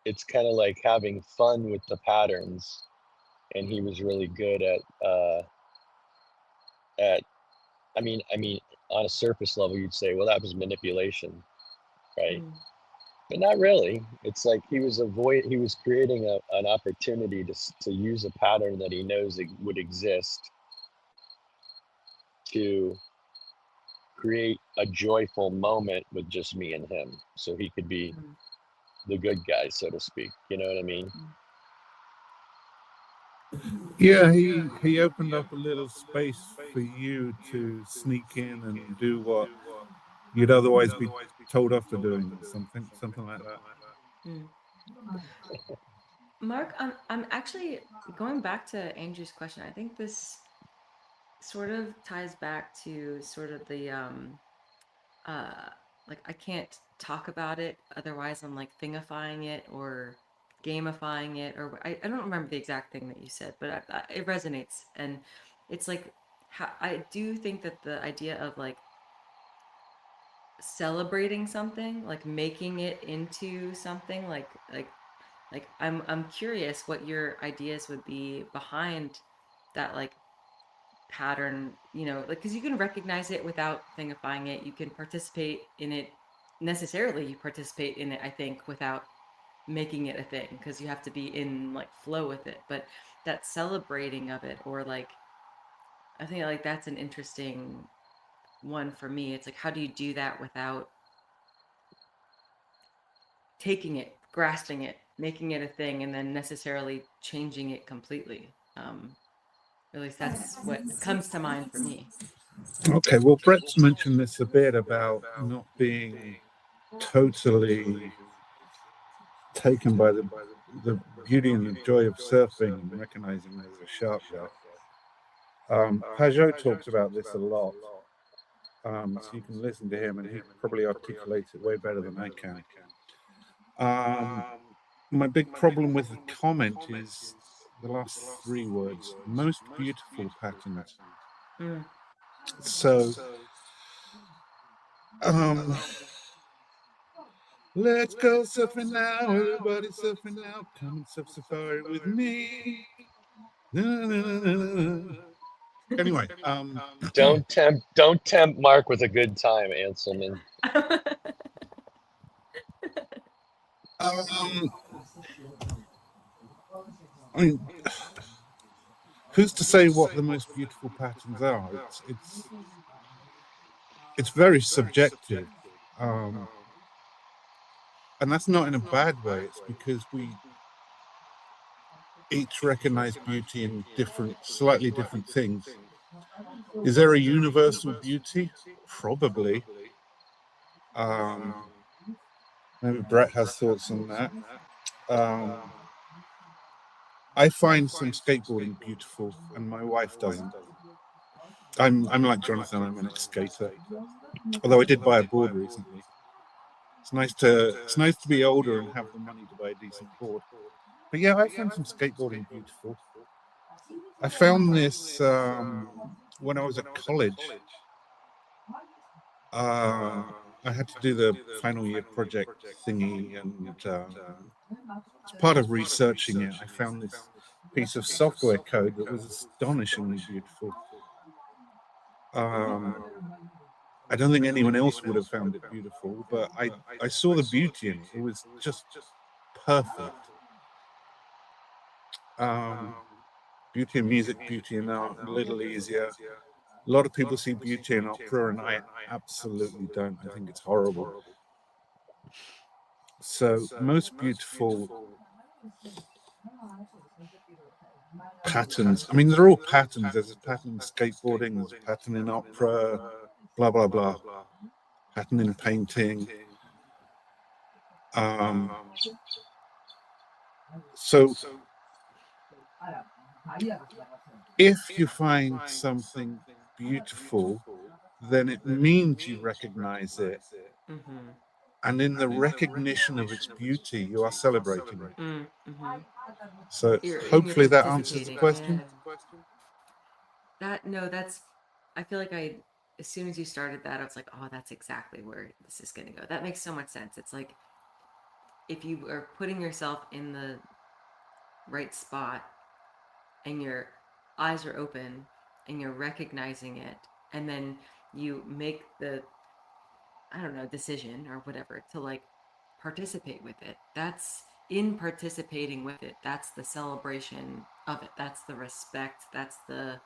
it's kind of like having fun with the patterns. And he was really good at I mean on a surface level you'd say, well, that was manipulation, right? But not really. It's like he was creating an opportunity to use a pattern that he knows it would exist to create a joyful moment with just me and him, so he could be the good guy, so to speak. You know what I mean? Yeah, he opened up a little space for you to sneak in and do what you'd otherwise be told off for doing, something like that. Mark, I'm actually going back to Andrew's question. I think this sort of ties back to sort of the like I can't talk about it, otherwise I'm like thingifying it or gamifying it, or I don't remember the exact thing that you said, but it resonates. And it's like I do think that the idea of like celebrating something, like making it into something, like I'm curious what your ideas would be behind that, like pattern, like, because you can recognize it without thingifying it. You can participate in it necessarily. You participate in it, I think, without making it a thing, because you have to be in like flow with it. But that celebrating of it, or like, I think like that's an interesting one for me. It's like, how do you do that without taking it, grasping it, making it a thing, and then necessarily changing it completely? At least that's what comes to mind for me. Okay, well, Brett's mentioned this a bit about not being totally taken by the beauty and the joy of surfing and recognizing there's a shark there. Pajot talks about this a lot, so you can listen to him and he probably articulates it way better than I can. My big problem with the comment is the last three words: most beautiful patterns. So let's go surfing now, everybody surfing now, come and surf safari with me. Anyway, don't tempt Mark with a good time, Anselman. I mean, who's to say what the most beautiful patterns are? It's very subjective, and that's not in a bad way. It's because we each recognize beauty in slightly different things. Is there a universal beauty? Probably. Maybe Brett has thoughts on that. I find some skateboarding beautiful, and my wife doesn't. I'm like Jonathan. I'm an ex-skater. Although I did buy a board recently. It's nice to be older and have the money to buy a decent board. But yeah, I found some skateboarding beautiful. I found this when I was at college. I had to do the final year project thingy, and as part of researching it, I found this piece of software code that was astonishingly beautiful. I don't think anyone else would have found it beautiful, but I saw the beauty in it. It was just perfect. Beauty in music, beauty in art, a little easier. A lot of people see beauty in opera, and I absolutely don't. I think it's horrible. So, most beautiful patterns. I mean, they're all patterns. There's a pattern in skateboarding, there's a pattern in opera, blah, blah, blah. Pattern in painting. So, if you find something beautiful, then it means you recognize it. Mm-hmm. And in the recognition of its beauty, you are celebrating it. Mm-hmm. So You're hopefully that answers the participating. question. Yeah. That's, I feel like as soon as you started that, I was like, oh, that's exactly where this is going to go. That makes so much sense. It's like, if you are putting yourself in the right spot and your eyes are open and you're recognizing it, and then you make the, I don't know, decision or whatever to like participate with it. That's in participating with it. That's the celebration of it. That's the respect. That's the,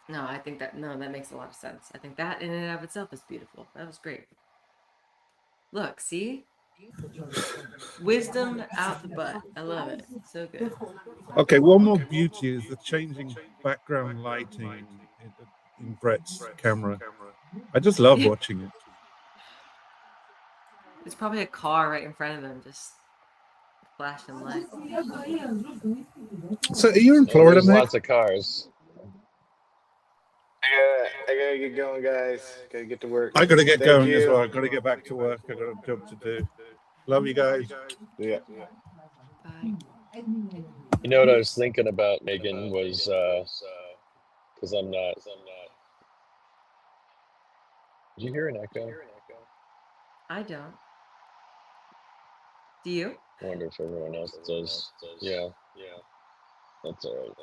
no, I think that, no, that makes a lot of sense. I think that in and of itself is beautiful. That was great. Look, see? Wisdom out the butt. I love it. So good. Okay, one more beauty is the changing background lighting in Brett's camera. I just love watching it. There's probably a car right in front of him, just flashing lights. So are you in Florida, There's Nick? lots of cars. I gotta get going, guys. Gotta get to work. I gotta get Thank going as you. well. I gotta get back to work. I got a job to do. Love you guys. Yeah. Bye. You know what I was thinking about, Megan, was because I'm not. Did you hear an echo? I don't. Do you? I wonder if everyone else does. Yeah. That's all right.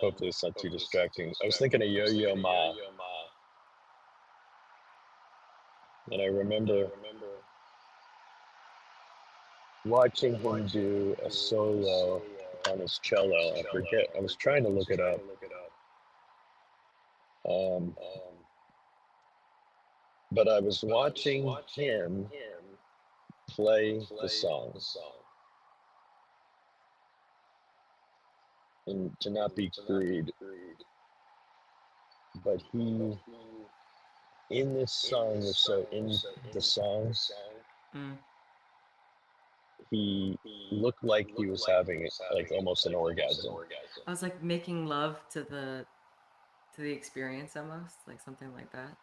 Hopefully it's not too distracting. I was thinking of Yo-Yo Ma, and I remember watching him do a solo on his cello. I forget. I was trying to look it up. But I was watching him play the song. And to not be crude, but he, in this song, was so in the song, he looked like he was having like almost an orgasm. I was like making love to the experience almost, like something like that.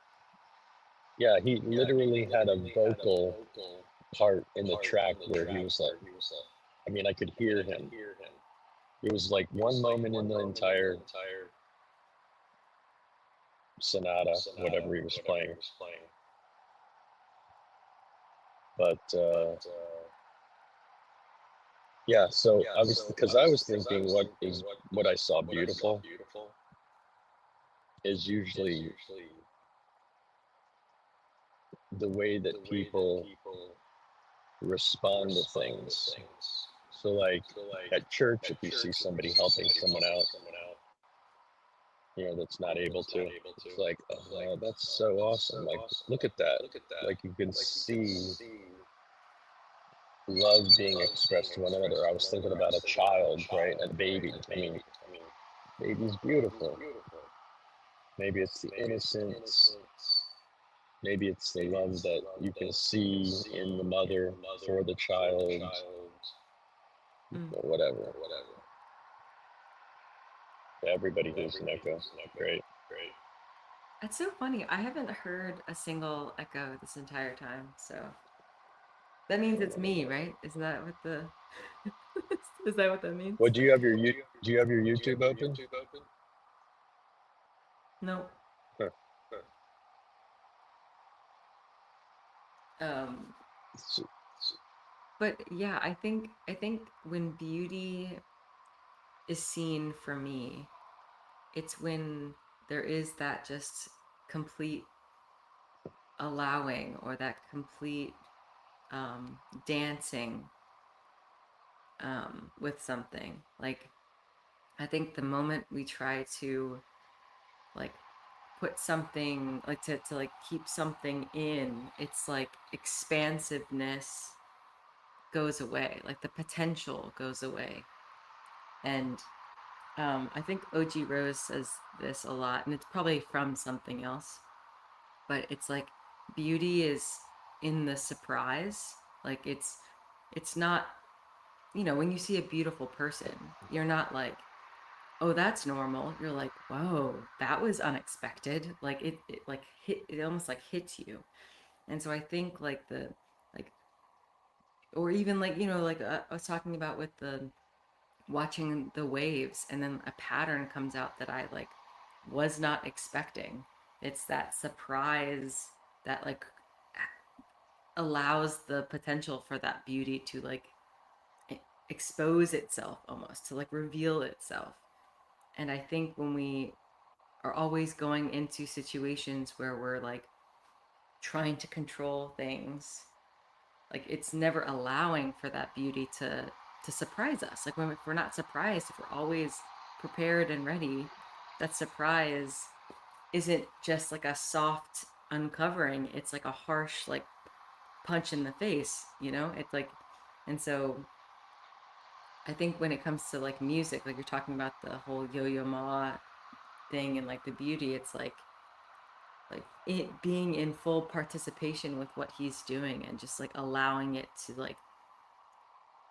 Yeah, he literally had a vocal part in the track where he was like, I mean, I could hear him. It was like one moment in the entire sonata, whatever he was playing. But yeah, so I was thinking what I saw beautiful is usually the way that people respond to things. So like at church, if you see somebody helping someone out, that's not able to, it's like, oh, that's so awesome. Like, look at that. Like you can see love being expressed to one another. I was thinking about a child, right? A baby. I mean, baby's beautiful. Maybe it's the innocence. Maybe it's the love that you can see in the mother for the child, or whatever. Everybody hears an echo. Great. That's so funny. I haven't heard a single echo this entire time, so that means it's me, right? Isn't that what the is that what that means? Well, do you have your YouTube open? No. Huh. So- But yeah, I think when beauty is seen for me, it's when there is that just complete allowing or that complete dancing with something. Like, I think the moment we try to like put something like to like keep something in, it's like expansiveness goes away, like the potential goes away. And I think OG Rose says this a lot, and it's probably from something else, but it's like beauty is in the surprise. Like it's not, you know, when you see a beautiful person, you're not like, oh, that's normal. You're like, whoa, that was unexpected. Like it like hit, it almost like hits you. And so I think like the like, or even like, you know, like I was talking about with the watching the waves, and then a pattern comes out that I like was not expecting. It's that surprise that like allows the potential for that beauty to like expose itself, almost to like reveal itself. And I think when we are always going into situations where we're like trying to control things, like it's never allowing for that beauty to surprise us. Like when if we're not surprised, if we're always prepared and ready, that surprise isn't just like a soft uncovering, it's like a harsh like punch in the face, you know? It's like, and so I think when it comes to like music, like you're talking about the whole Yo-Yo Ma thing and like the beauty, it's like it being in full participation with what he's doing and just like allowing it to like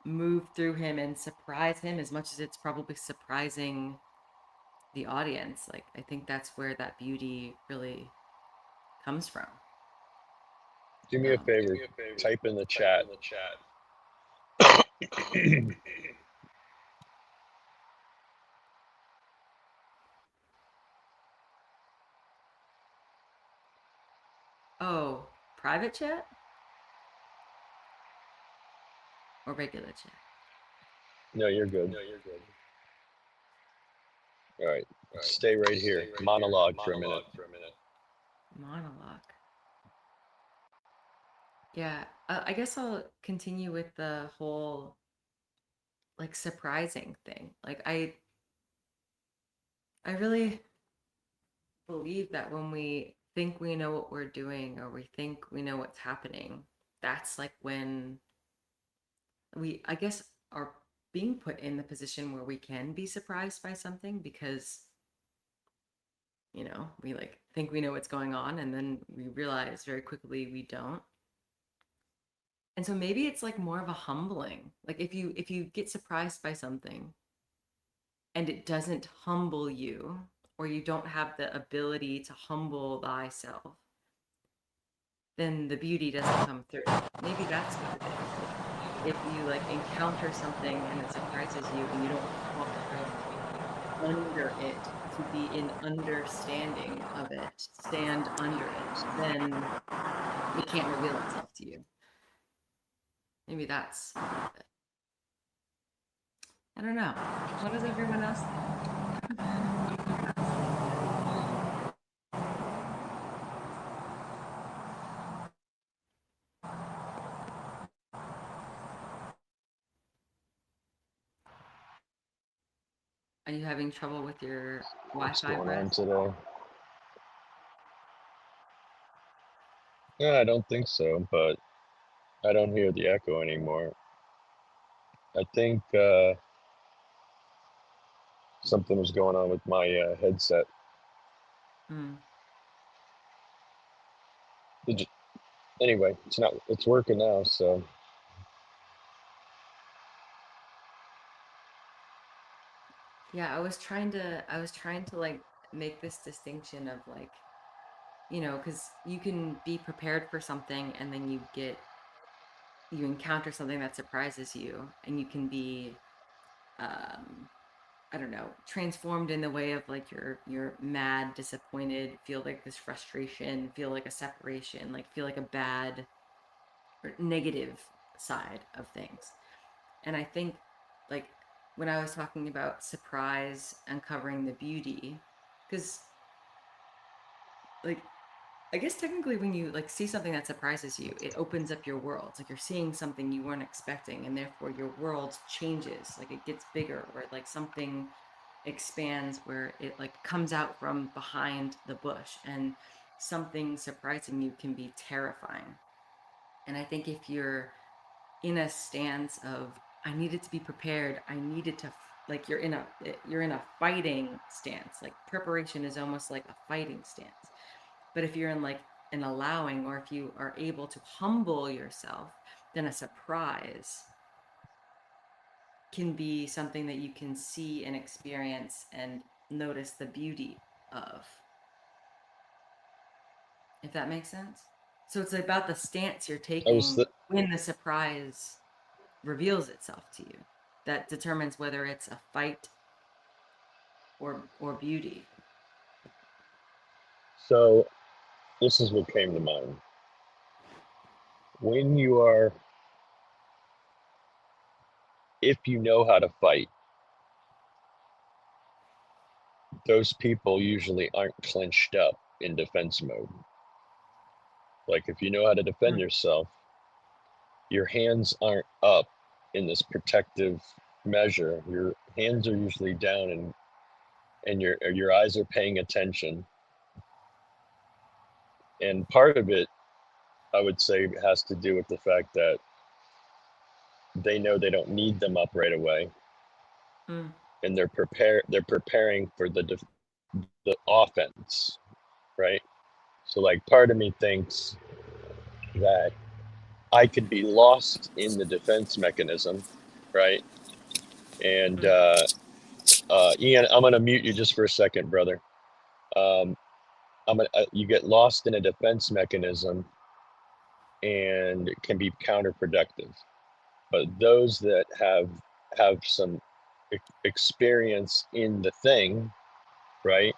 move through him and surprise him as much as it's probably surprising the audience. Like I think that's where that beauty really comes from. Do me a favor. Type in the chat. Oh, private chat or regular chat? No, you're good. All right. Stay right here. Monologue for a minute. Monologue. Yeah, I guess I'll continue with the whole like surprising thing. Like I really believe that when we think we know what we're doing or we think we know what's happening, that's like when we, I guess, are being put in the position where we can be surprised by something because, you know, we like think we know what's going on and then we realize very quickly we don't. And so maybe it's like more of a humbling. Like if you get surprised by something and it doesn't humble you, or you don't have the ability to humble thyself, then the beauty doesn't come through. Maybe that's what it is. Like, if you like encounter something and it surprises you and you don't walk under it to be in understanding of it, stand under it, then it can't reveal itself to you. Maybe that's part of it. I don't know. What does everyone else think? Are you having trouble with your What's Wi-Fi, going on Brett? today? Yeah, I don't think so, but I don't hear the echo anymore. I think something was going on with my headset. Hmm. Anyway, it's working now, so. Yeah, I was trying to like make this distinction of like, because you can be prepared for something and then you encounter something that surprises you, and you can be um I don't know, transformed in the way of like you're mad, disappointed, feel like this frustration, feel like a separation, like feel like a bad or negative side of things. And I think like when I was talking about surprise, uncovering the beauty, because like I guess technically when you like see something that surprises you, it opens up your world. It's like you're seeing something you weren't expecting, and therefore your world changes. Like it gets bigger, or like something expands where it like comes out from behind the bush, and something surprising you can be terrifying. And I think if you're in a stance of I needed to be prepared, I needed to like you're in a fighting stance. Like preparation is almost like a fighting stance. But if you're in like an allowing, or if you are able to humble yourself, then a surprise can be something that you can see and experience and notice the beauty of, if that makes sense. So it's about the stance you're I was taking th- when the surprise reveals itself to you that determines whether it's a fight or beauty. so this is what came to mind. When you are, if you know how to fight, those people usually aren't clenched up in defense mode. Like if you know how to defend yourself, your hands aren't up in this protective measure. Your hands are usually down, and your eyes are paying attention. And part of it, I would say, has to do with the fact that they know they don't need them up right away, Mm. and they're preparing for the offense, right? So like part of me thinks that I could be lost in the defense mechanism, right? And Mm. Ian, I'm gonna mute you just for a second, brother. Um, you get lost in a defense mechanism, and it can be counterproductive. But those that have some experience in the thing, right?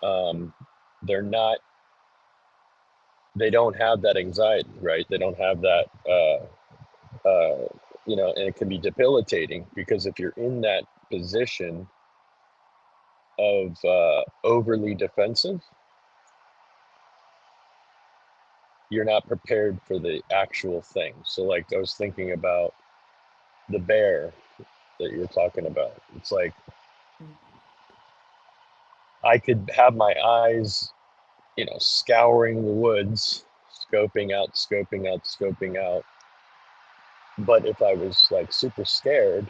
Um, they're not. They don't have that anxiety, right? They don't have that. And it can be debilitating because if you're in that position of overly defensive, you're not prepared for the actual thing. So, like, I was thinking about the bear that you're talking about. It's like I could have my eyes, scouring the woods, scoping out, scoping out. But if I was like super scared,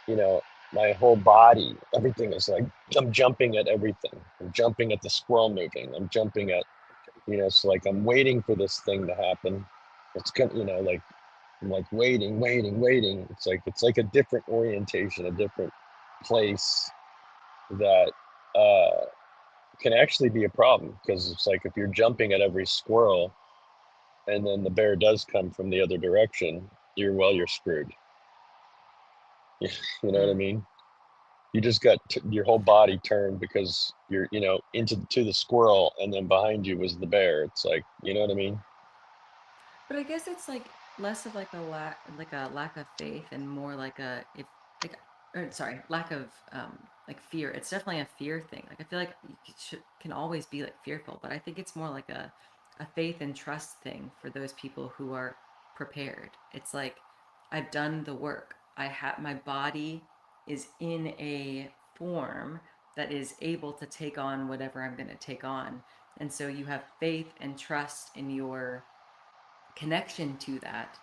you know, my whole body, everything is like, I'm jumping at everything. I'm jumping at the squirrel moving. I'm jumping at, so like I'm waiting for this thing to happen. It's gonna, like I'm like waiting, waiting, waiting. It's like a different orientation, a different place that can actually be a problem because it's like if you're jumping at every squirrel and then the bear does come from the other direction, you're screwed. You know what I mean? You just got your whole body turned because you're into to the squirrel, and then behind you was the bear. It's like, you know what I mean? But I guess it's like less of like a lack of faith, and more like a if like or sorry, lack of like fear. It's definitely a fear thing. Like I feel like can always be like fearful, but I think it's more like a faith and trust thing for those people who are prepared. It's like I've done the work. I have my body is in a form that is able to take on whatever I'm going to take on. And so you have faith and trust in your connection to that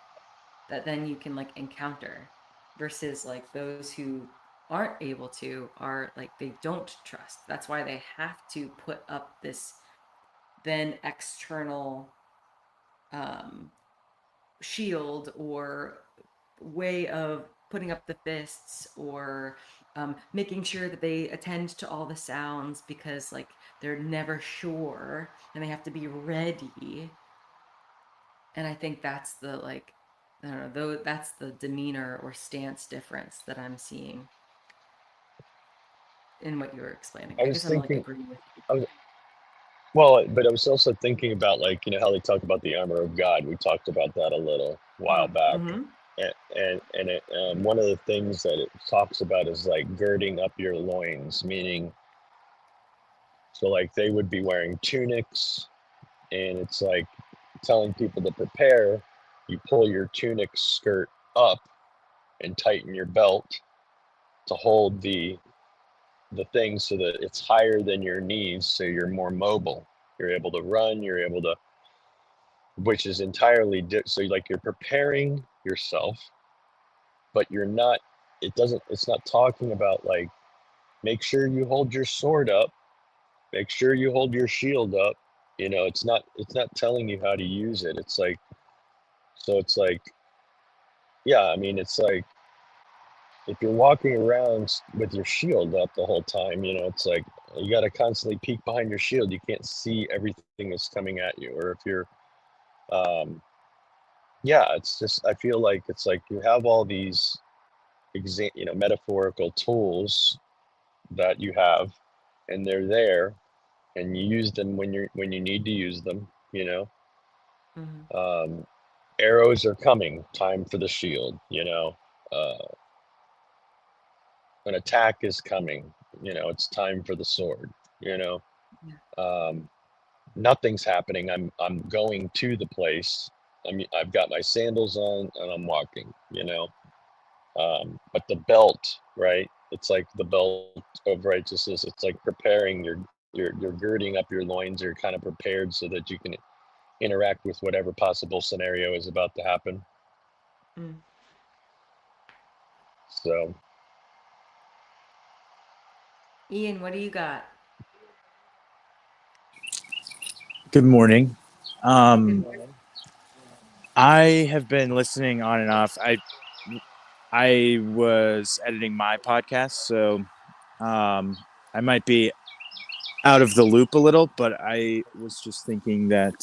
then you can like encounter, versus like those who aren't able to are like they don't trust. That's why they have to put up this then external um shield or way of putting up the fists or making sure that they attend to all the sounds because like they're never sure and they have to be ready. And I think that's the like, I don't know, though that's the demeanor or stance difference that I'm seeing in what you were explaining. I I was guess I'm like thinking, agreeing with you. I was, well, but I was also thinking about like, you know, how they talk about the armor of God. We talked about that a little while back. Mm-hmm. And one of the things that it talks about is like girding up your loins, meaning, so like they would be wearing tunics, and it's like telling people to prepare. You pull your tunic skirt up and tighten your belt to hold the thing so that it's higher than your knees, so you're more mobile. You're able to run. You're able to, which is entirely so like you're preparing yourself, but you're not. It doesn't. It's not talking about like make sure you hold your sword up, make sure you hold your shield up. You know, it's not telling you how to use it. It's like, so it's like, yeah, I mean, it's like if you're walking around with your shield up the whole time, you know, it's like you got to constantly peek behind your shield. You can't see everything that's coming at you. Or if you're, yeah, it's just, I feel like it's like you have all these, you know, metaphorical tools that you have, and they're there, and you use them when you need to use them. You know, Mm-hmm. Arrows are coming. Time for the shield. You know, an attack is coming. You know, it's time for the sword. You know, Yeah. nothing's happening. I'm going to the place. I've got my sandals on and I'm walking. You know, but the belt, right? It's like the belt of righteousness. It's like preparing you're girding up your loins. You're kind of prepared so that you can interact with whatever possible scenario is about to happen. Mm. So, Ian, what do you got? Good morning. Good Um, morning. I have been listening on and off. I was editing my podcast, so I might be out of the loop a little, but I was just thinking that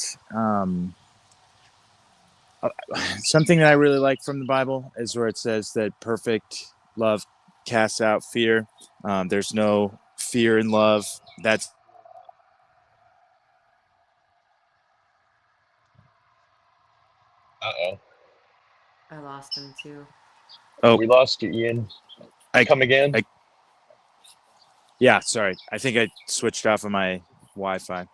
something that I really like from the Bible is where it says that perfect love casts out fear. There's no fear in love. That's uh-oh. I lost him too. oh, We lost you, Ian. I, Come again? Yeah, sorry. I think I switched off of my Wi-Fi.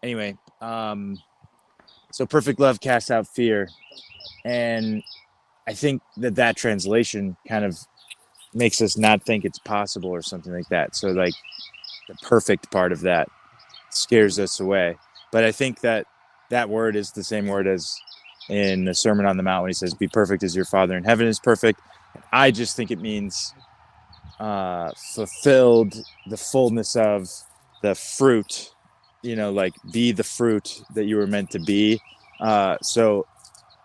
Anyway, so perfect love casts out fear, and I think that translation kind of makes us not think it's possible or something like that. So like the perfect part of that scares us away. But I think that word is the same word as in the Sermon on the Mount when he says, "Be perfect as your Father in heaven is perfect." I just think it means fulfilled, the fullness of the fruit, you know, like be the fruit that you were meant to be. So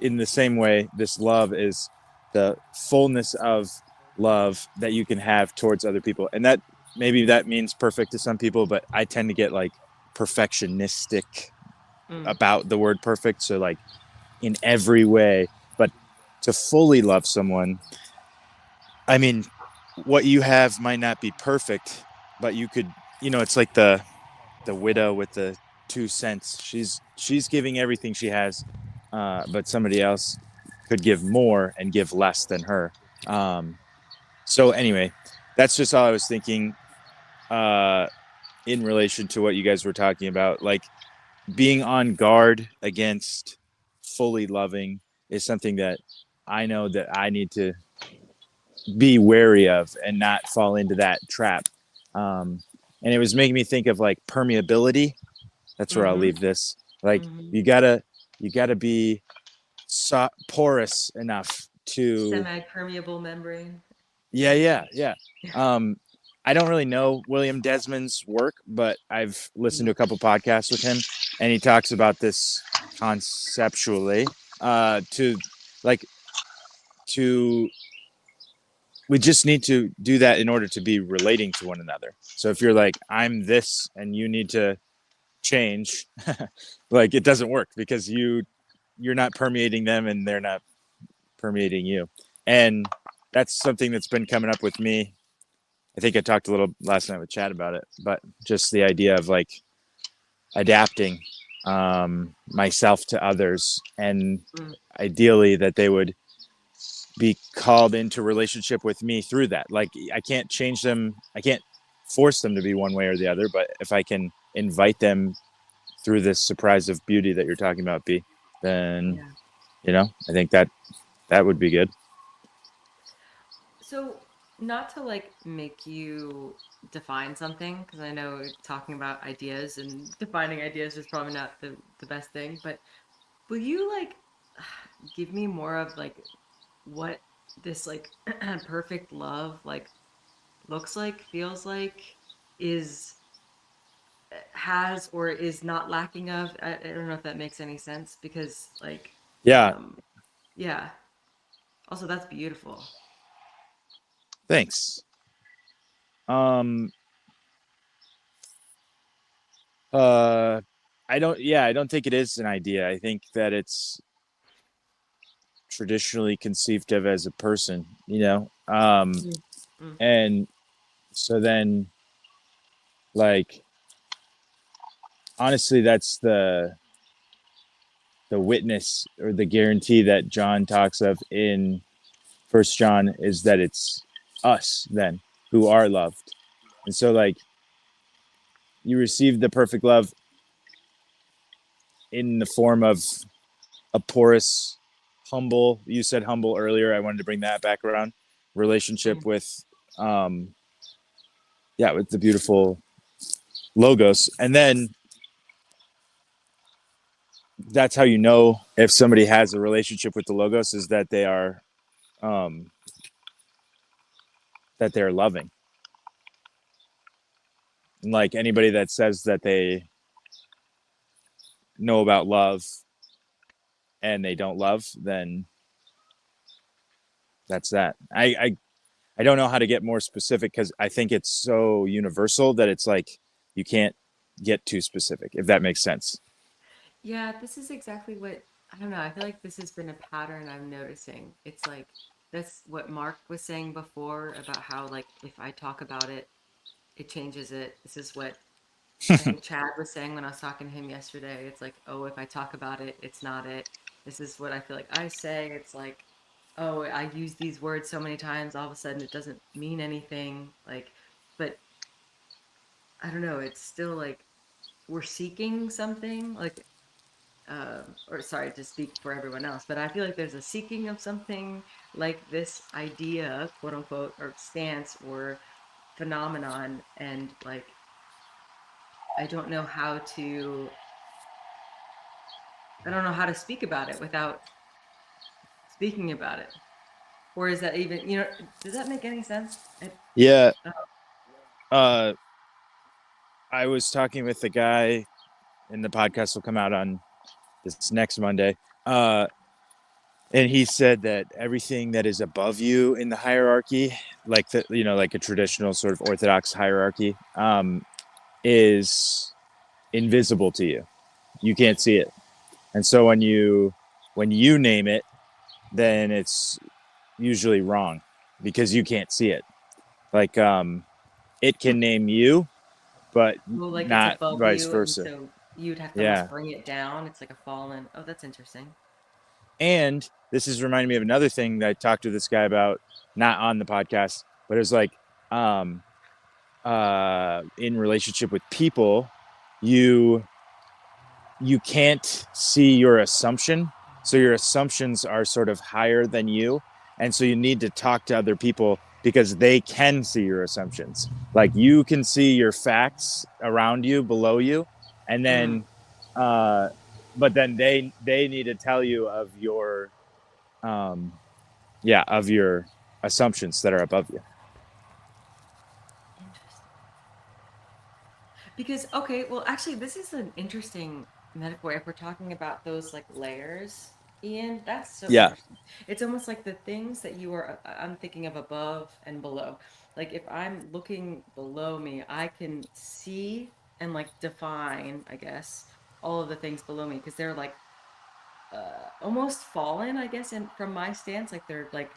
in the same way, this love is the fullness of love that you can have towards other people. And that maybe that means perfect to some people, but I tend to get like perfectionistic about the word perfect. So like in every way, but to fully love someone, I mean, what you have might not be perfect, but you could, you know, it's like the widow with the 2 cents. She's giving everything she has, but somebody else could give more and give less than her. So anyway, that's just all I was thinking in relation to what you guys were talking about. Like being on guard against fully loving is something that I know that I need to be wary of and not fall into that trap. And it was making me think of like permeability. That's where I'll leave this. Like you gotta be porous enough to Semi-permeable membrane. yeah. I don't really know William Desmond's work, but I've listened to a couple podcasts with him, and he talks about this conceptually to we just need to do that in order to be relating to one another. So if you're like, I'm this and you need to change, like it doesn't work because you're not permeating them and they're not permeating you. And that's something that's been coming up with me. I think I talked a little last night with Chad about it, but just the idea of like adapting myself to others, and ideally that they would be called into relationship with me through that. Like I can't change them, I can't force them to be one way or the other, but if I can invite them through this surprise of beauty that you're talking about, B, then I think that would be good. So, not to like make you define something, because I know talking about ideas and defining ideas is probably not the best thing, but will you like give me more of like what this like perfect love like looks like, feels like, is has or is not lacking of? I don't know if that makes any sense because like Yeah, yeah. Also, that's beautiful. thanks. I don't think it is an idea. I think that it's traditionally conceived of as a person, and so then like honestly that's the witness or the guarantee that John talks of in First John, is that it's us then who are loved. And so like you receive the perfect love in the form of a porous, humble, you said humble earlier, I wanted to bring that back around, relationship with with the beautiful Logos. And then that's how you know if somebody has a relationship with the Logos, is that they are loving. And like anybody that says that they know about love and they don't love, then that's that. I don't know how to get more specific because I think it's so universal that it's like you can't get too specific, if that makes sense. Yeah, this is exactly what, I don't know. I feel like this has been a pattern I'm noticing. It's like that's what Mark was saying before about how like if I talk about it, it changes it. This is what I think Chad was saying when I was talking to him yesterday. It's like, oh, if I talk about it, it's not it. This is what I feel like I say. It's like, oh, I use these words so many times, all of a sudden it doesn't mean anything. Like, but I don't know. It's still like we're seeking something. Like, or sorry to speak for everyone else, but I feel like there's a seeking of something like this idea, quote unquote, or stance or phenomenon. And like, I don't know how to, I don't know how to speak about it without speaking about it. Or is that even, does that make any sense? Yeah. I was talking with the guy, and the podcast will come out on this next Monday. And he said that everything that is above you in the hierarchy, like like a traditional sort of Orthodox hierarchy, is invisible to you. You can't see it. And so when you name it, then it's usually wrong because you can't see it. Like it can name you, but Well, like it's not above vice you, and versa. so you'd have to Yeah. almost bring it down. It's like a fallen. Oh, that's interesting. And this is reminding me of another thing that I talked to this guy about, not on the podcast, but it was like in relationship with people, you can't see your assumption. So your assumptions are sort of higher than you. And so you need to talk to other people because they can see your assumptions. Like you can see your facts around you, below you, and then but then they need to tell you of your of your assumptions that are above you. Interesting. Because okay, well, actually, this is an interesting metaphor if we're talking about those like layers. Ian, that's so Yeah. interesting. It's almost like the things that you are, I'm thinking of above and below. Like if I'm looking below me, I can see and like define, I guess, all of the things below me because they're like almost fallen, I guess, and from my stance, like they're like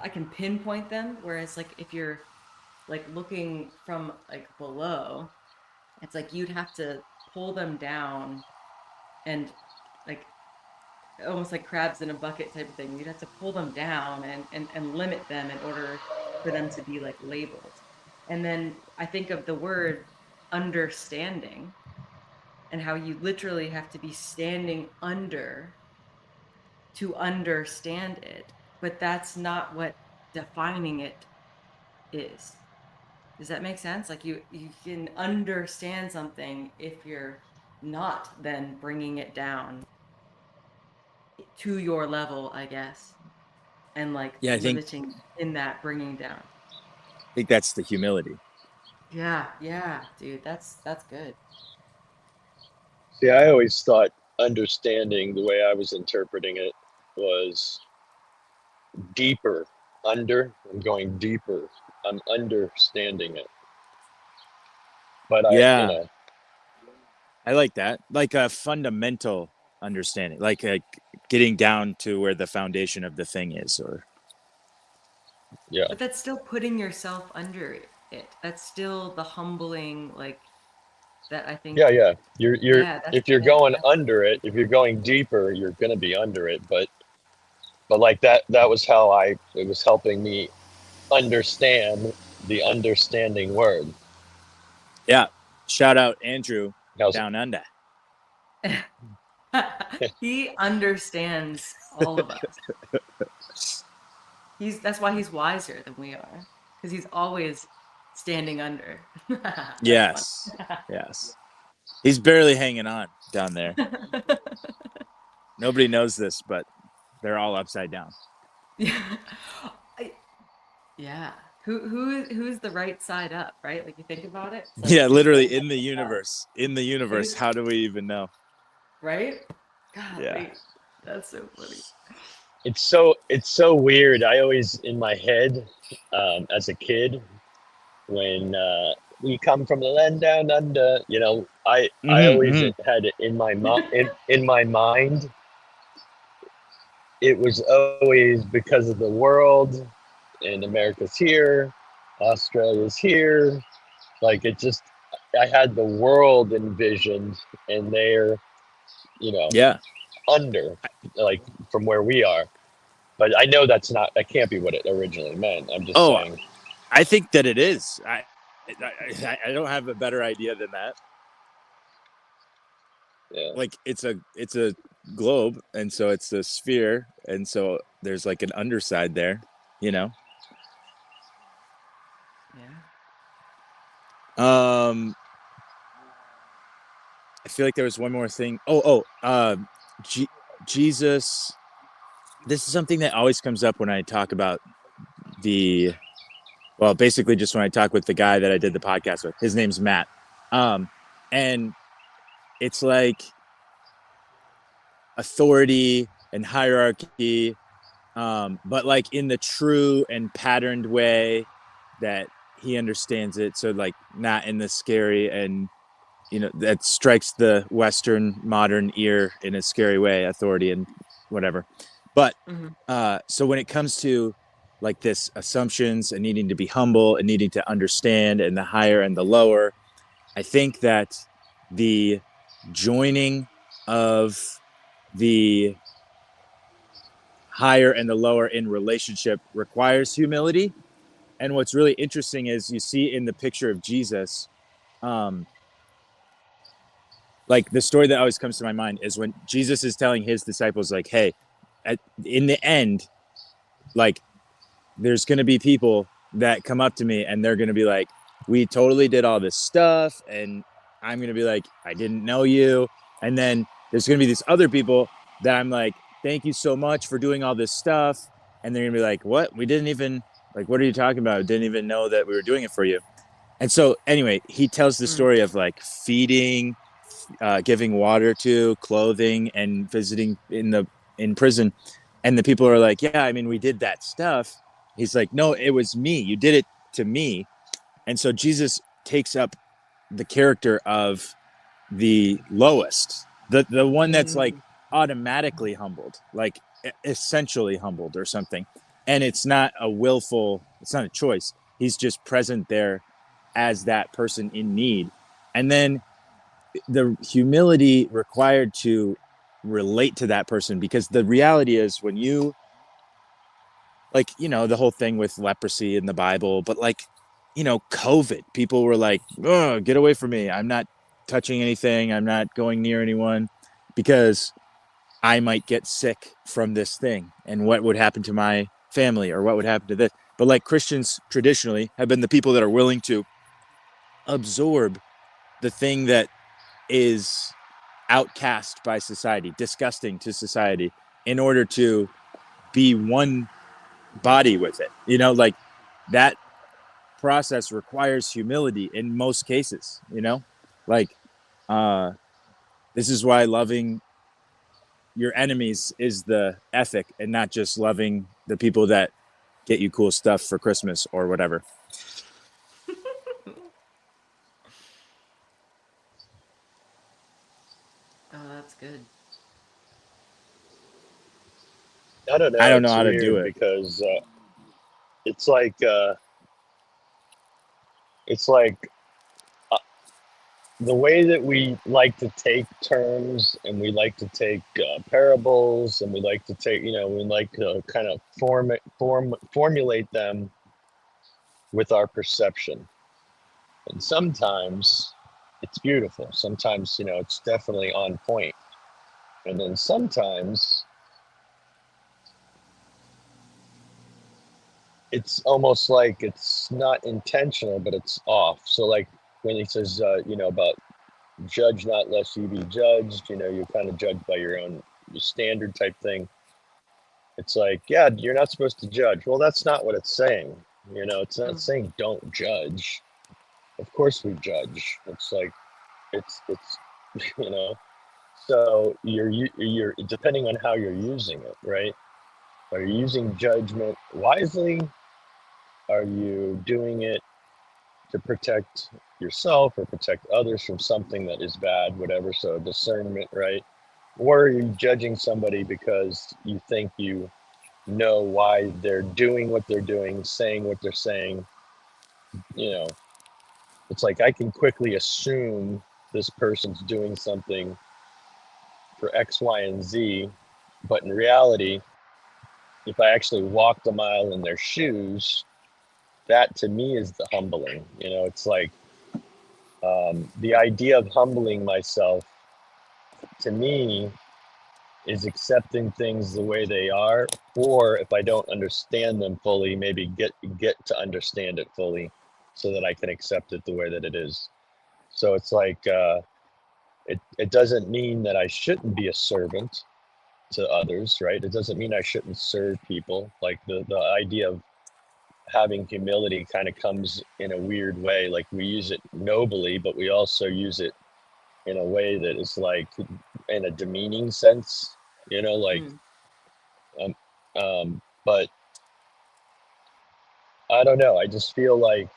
I can pinpoint them. Whereas like if you're like looking from like below, it's like you'd have to pull them down and like almost like crabs in a bucket type of thing. You'd have to pull them down and limit them in order for them to be like labeled. And then I think of the word understanding and how you literally have to be standing under to understand it. But that's not what defining it is. Does that make sense? Like you can understand something if you're not then bringing it down to your level, I guess, and like Yeah, limiting in that bringing down. I think that's the humility. Yeah, dude, that's good. See, I always thought understanding, the way I was interpreting it, was deeper. I'm going deeper. I'm understanding it. But Yeah. I like that. Like a fundamental understanding, like getting down to where the foundation of the thing is, or yeah. But that's still putting yourself under it. That's still the humbling, like that. I think. Yeah. You're Yeah, if you're going under it, if you're going deeper, you're gonna be under it. But like that was how it was helping me understand the understanding word. Yeah. Shout out Andrew down under. He understands all of us. That's why he's wiser than we are, because he's always standing under. Yes. Yes. He's barely hanging on down there. Nobody knows this, but they're all upside down. Yeah. Who's the right side up, right? Like you think about it. Like, yeah, literally in the universe. In the universe, how do we even know? Right? God, yeah. wait. That's so funny. It's so weird. I always in my head, as a kid, when we come from the land down under, I always had it in my in my mind. It was always because of the world, and America's here, Australia's here. Like it just, I had the world envisioned, and they're, under, like from where we are. But I know that can't be what it originally meant. I'm just saying. I think that it is. I don't have a better idea than that. Yeah. Like it's a globe, and so it's a sphere, and so there's like an underside there, Yeah. I feel like there was one more thing. Jesus. This is something that always comes up when I talk about basically just when I talk with the guy that I did the podcast with. His name's Matt. And it's like authority and hierarchy, but like in the true and patterned way that he understands it. So like not in the scary and, that strikes the Western modern ear in a scary way, authority and whatever. But so when it comes to like this assumptions and needing to be humble and needing to understand and the higher and the lower, I think that the joining of the higher and the lower in relationship requires humility. And what's really interesting is you see in the picture of Jesus, like the story that always comes to my mind is when Jesus is telling his disciples, like, hey, in the end, like there's going to be people that come up to me and they're going to be like, we totally did all this stuff. And I'm going to be like, I didn't know you. And then there's going to be these other people that I'm like, thank you so much for doing all this stuff. And they're going to be like, what? We didn't even, like, what are you talking about? Didn't even know that we were doing it for you. And so anyway, he tells the story of like feeding giving water to, clothing, and visiting in prison. And the people are like, yeah, I mean, we did that stuff. He's like, no, it was me. You did it to me. And so Jesus takes up the character of the lowest, the one that's like automatically humbled, like essentially humbled or something. And it's not it's not a choice. He's just present there as that person in need. And then the humility required to relate to that person, because the reality is when you, like, the whole thing with leprosy in the Bible, but like, COVID, people were like, oh, get away from me. I'm not touching anything. I'm not going near anyone because I might get sick from this thing. And what would happen to my family, or what would happen to this? But like, Christians traditionally have been the people that are willing to absorb the thing that is outcast by society, disgusting to society, in order to be one body with it. Like, that process requires humility in most cases. Like, this is why loving your enemies is the ethic, and not just loving the people that get you cool stuff for Christmas or whatever. Oh, that's good. I don't know. I don't know It's how to weird do it. because it's like the way that we like to take terms, and we like to take parables, and we like to take, we like to kind of formulate them with our perception. And sometimes it's beautiful. Sometimes, it's definitely on point. And then sometimes it's almost like it's not intentional, but it's off. So like when he says, about judge not lest you be judged, you're kind of judged by your own standard type thing. It's like, yeah, you're not supposed to judge. Well, that's not what it's saying. It's not saying don't judge. Of course we judge. It's like, it's so you're depending on how you're using it, right? Are you using judgment wisely? Are you doing it to protect yourself or protect others from something that is bad, whatever? So discernment, right? Or are you judging somebody because you think you know why they're doing what they're doing, saying what they're saying? It's like I can quickly assume this person's doing something for X, Y, and Z, but in reality, if I actually walked a mile in their shoes, that to me is the humbling. It's like the idea of humbling myself, to me, is accepting things the way they are, or if I don't understand them fully, maybe get to understand it fully so that I can accept it the way that it is. So it's like it doesn't mean that I shouldn't be a servant to others, right? It doesn't mean I shouldn't serve people. Like the idea of having humility kind of comes in a weird way. Like we use it nobly, but we also use it in a way that is like in a demeaning sense, but I don't know. I just feel like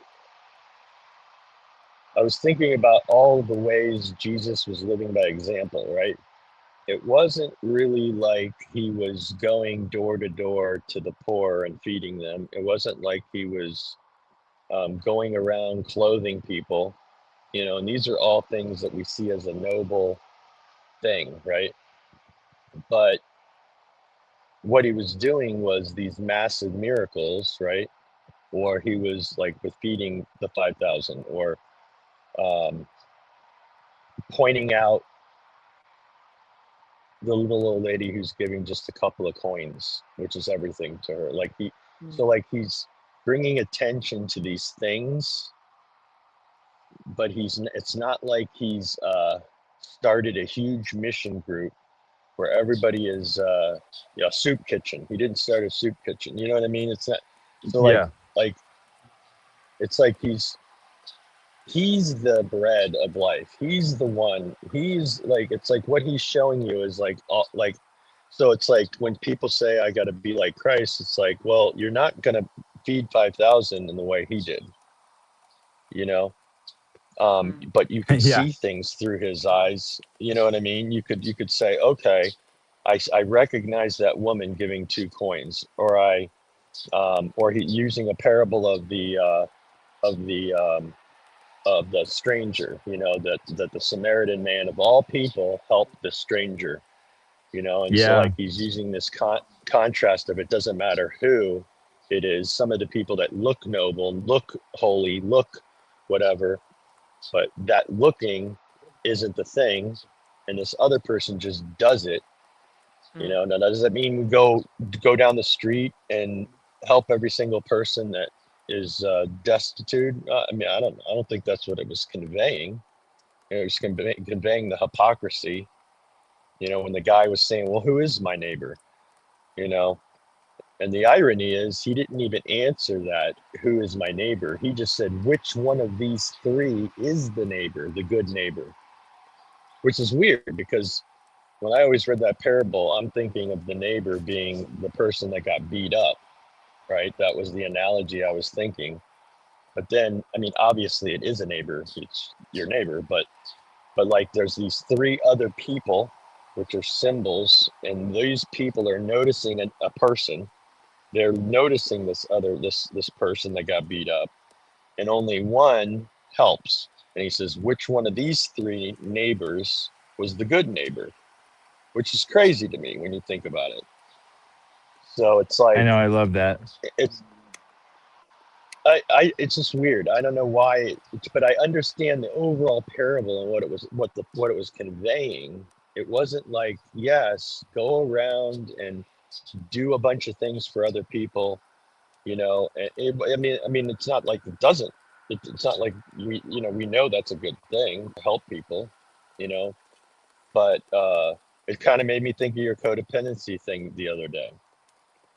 I was thinking about all the ways Jesus was living by example, right? It wasn't really like he was going door to door to the poor and feeding them. It wasn't like he was going around clothing people, and these are all things that we see as a noble thing, right? But what he was doing was these massive miracles, right? Or he was like with feeding the 5,000, or pointing out the little old lady who's giving just a couple of coins, which is everything to her. Like so like he's bringing attention to these things, but it's not like he's started a huge mission group where everybody is a soup kitchen. He didn't start a soup kitchen. You know what I mean? It's not so like Yeah. like it's like he's he's the bread of life. He's the one. He's like, it's like what he's showing you is like all, like, so it's like when people say I got to be like Christ, it's like, well, you're not gonna feed 5,000 in the way he did, you know. But you could Yeah. see things through his eyes. You know what I mean? You could say, okay, I recognize that woman giving 2 coins, or he using a parable of of the um, the stranger. You know, that the Samaritan man of all people helped the stranger. You know, and so Yeah. like he's using this contrast of it doesn't matter who it is. Some of the people that look noble, look holy, look whatever, but that looking isn't the thing, and this other person just does it. You Mm. know, now does that mean we go down the street and help every single person that is destitute? I mean, I don't think that's what it was conveying. It was conveying the hypocrisy. You know, when the guy was saying, "Well, who is my neighbor?" You know, and the irony is he didn't even answer that, "Who is my neighbor?" He just said, "Which one of these three is the neighbor, the good neighbor?" Which is weird because when I always read that parable, I'm thinking of the neighbor being the person that got beat up, right? That was the analogy I was thinking. But then, I mean, obviously it is a neighbor, it's your neighbor, but like there's these three other people, which are symbols, and these people are noticing a person. They're noticing this person that got beat up, and only one helps. And he says, which one of these three neighbors was the good neighbor? Which is crazy to me when you think about it. So it's I like know. I love that. it's it's just weird. I don't know why, but I understand the overall parable and what it was conveying. It wasn't like, yes, go around and do a bunch of things for other people, you know. I mean, it's not like it doesn't. It's not like we know that's a good thing to help people, you know. But it kind of made me think of your codependency thing the other day.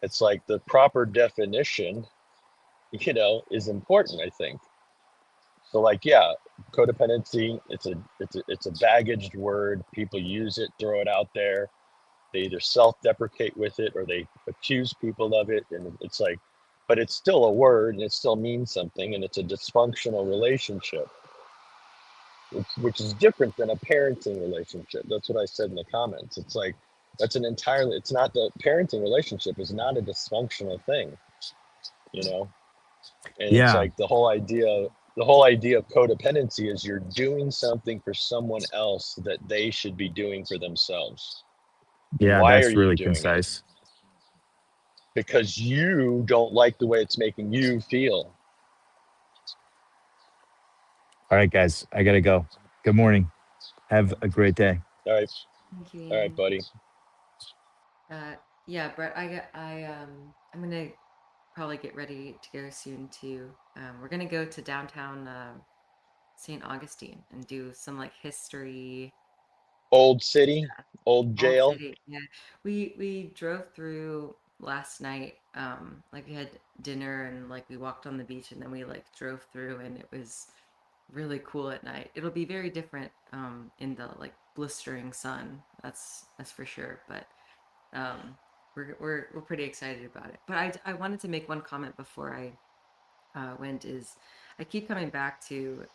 It's like the proper definition, is important, I think. So like, yeah, codependency, it's a baggaged word. People use it, throw it out there. They either self-deprecate with it or they accuse people of it. And it's like, but it's still a word and it still means something, and it's a dysfunctional relationship, which is different than a parenting relationship. That's what I said in the comments. It's like, it's not, the parenting relationship is not a dysfunctional thing, you know? And it's Yeah. like the whole idea of codependency is you're doing something for someone else that they should be doing for themselves. And Yeah. why are That's you really doing it? concise. Because you don't like the way it's making you feel. All right, guys. I got to go. Good morning. Have a great day. All right. Thank you, All right, Ian. buddy. Yeah, Brett, I'm gonna probably get ready to go soon too. We're gonna go to downtown St. Augustine and do some like history Old city, stuff. old Old jail. city. Yeah. We drove through last night. Like we had dinner and like we walked on the beach and then we like drove through and it was really cool at night. It'll be very different in the like blistering sun. That's for sure. But we're pretty excited about it. But I wanted to make one comment before I went is I keep coming back to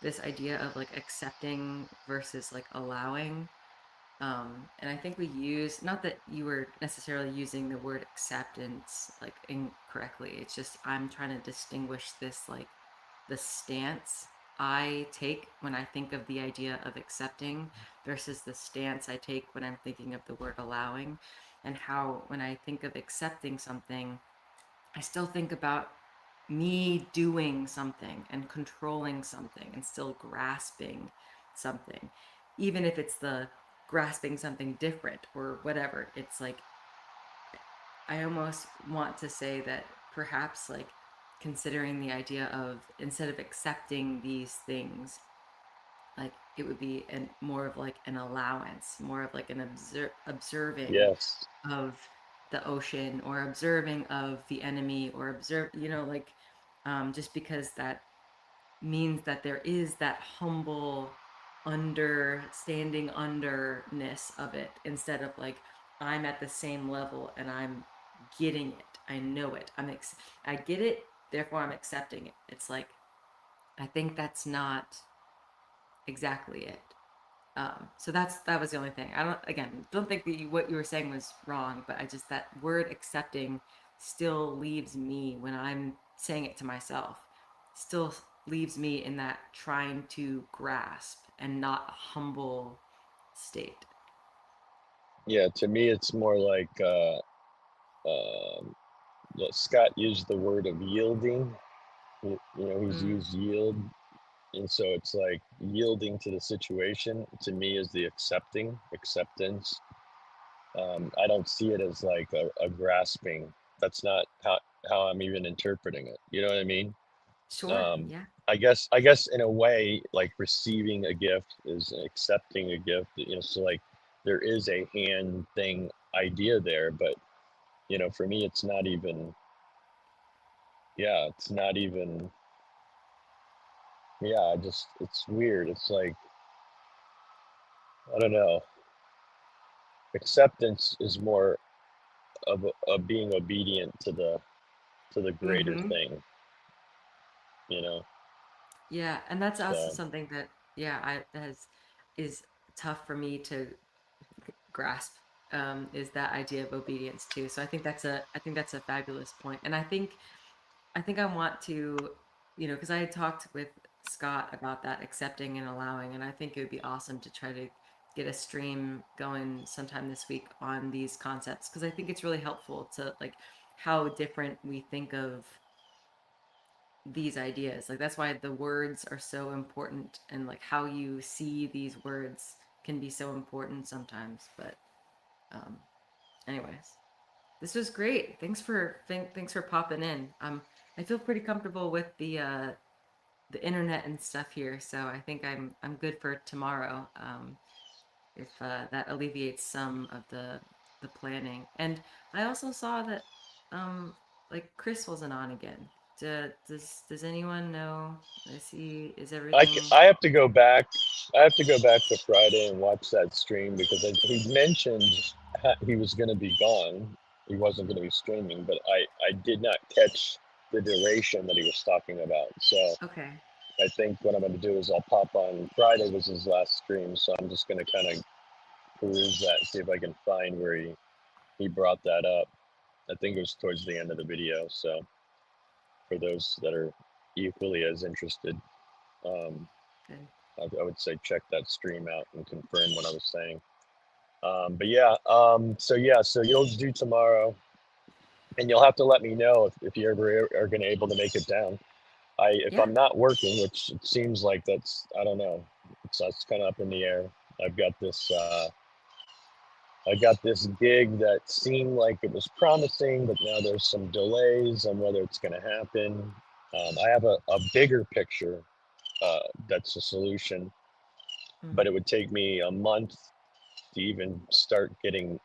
this idea of like accepting versus like allowing. And I think we use, not that you were necessarily using the word acceptance like incorrectly. It's just I'm trying to distinguish this like the stance I take when I think of the idea of accepting versus the stance I take when I'm thinking of the word allowing, and how when I think of accepting something, I still think about me doing something and controlling something and still grasping something, even if it's the grasping something different or whatever. It's like I almost want to say that perhaps like considering the idea of instead of accepting these things, like it would be more of like an allowance, more of like an observing Yes. of the ocean or observing of the enemy or observe, like just because that means that there is that humble understanding underness of it, instead of like I'm at the same level and I'm getting it. I know it. I get it, therefore I'm accepting it. It's like, I think that's not exactly it. So that was the only thing. I don't think that what you were saying was wrong, but I just, that word accepting still leaves me, when I'm saying it to myself, still leaves me in that trying to grasp and not a humble state. Yeah, to me, it's more like Scott used the word of yielding. He's used yield, and so it's like yielding to the situation. To me, is the acceptance. I don't see it as like a grasping. That's not how I'm even interpreting it. You know what I mean? Sure. Yeah. I guess in a way, like receiving a gift is accepting a gift. So like there is a hand thing idea there, but for me, it's not even. Yeah, it's not even. Yeah, it's weird. It's like, I don't know. Acceptance is more of being obedient to the greater Mm-hmm. thing. Yeah, and that's also So something that, yeah, is tough for me to grasp, is that idea of obedience too. So I think that's a fabulous point. And I think I want to, because I had talked with Scott about that accepting and allowing, and I think it would be awesome to try to get a stream going sometime this week on these concepts, because I think it's really helpful to like how different we think of these ideas. Like that's why the words are so important, and like how you see these words can be so important sometimes. But um anyways, this was great. Thanks for popping in. I feel pretty comfortable with the internet and stuff here, so I think I'm good for tomorrow. If that alleviates some of the planning. And I also saw that like Chris wasn't on again. Does anyone know? Is everything I have to go back. I have to go back to Friday and watch that stream because he mentioned he was going to be gone. He wasn't going to be streaming, but I did not catch the duration that he was talking about. So okay? I think what I'm going to do is I'll pop on. Friday was his last stream, so I'm just going to kind of peruse that and see if I can find where he brought that up. I think it was towards the end of the video. So for those that are equally as interested, Good. I would say check that stream out and confirm what I was saying. But yeah, so you'll do tomorrow, and you'll have to let me know if you ever are going to able to make it down. If Yeah. I'm not working, which it seems like I don't know, it's kind of up in the air. I've got this gig that seemed like it was promising, but now there's some delays on whether it's going to happen. I have a bigger picture that's a solution, but it would take me a month to even start getting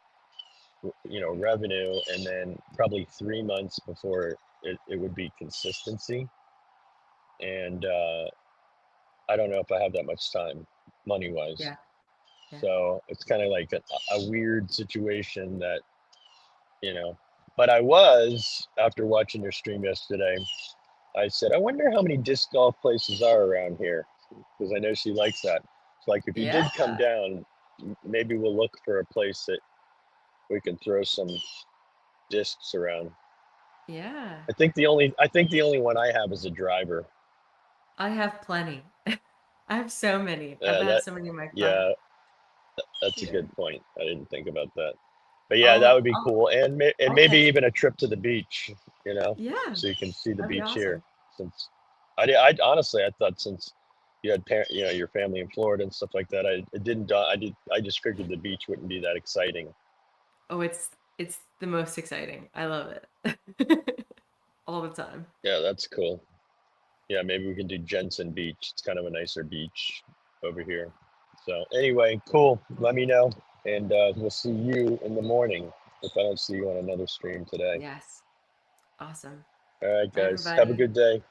revenue, and then probably 3 months before it would be consistency. And I don't know if I have that much time money wise. Yeah. Yeah. So it's kind of like a weird situation that but I was, after watching your stream yesterday, I said, I wonder how many disc golf places are around here, because I know she likes that. It's like, if you did come Yeah. down, maybe we'll look for a place that we can throw some discs around. Yeah. I think the only one I have is a driver. I have plenty. I have so many. I have so many in my car. Yeah, that's a Yeah. good point. I didn't think about that. But yeah, that would be cool, and I'll maybe text. even a trip to the beach, Yeah. so you can see the That'd be beach here. awesome. Since I honestly, I thought since you had your family in Florida and stuff like that, I just figured the beach wouldn't be that exciting. Oh, it's the most exciting. I love it. All the time. Yeah, that's cool. Yeah, maybe we can do Jensen Beach. It's kind of a nicer beach over here. So anyway, cool. Let me know, and we'll see you in the morning if I don't see you on another stream today. Yes. Awesome. All right, Bye, guys. Have a everybody. good day.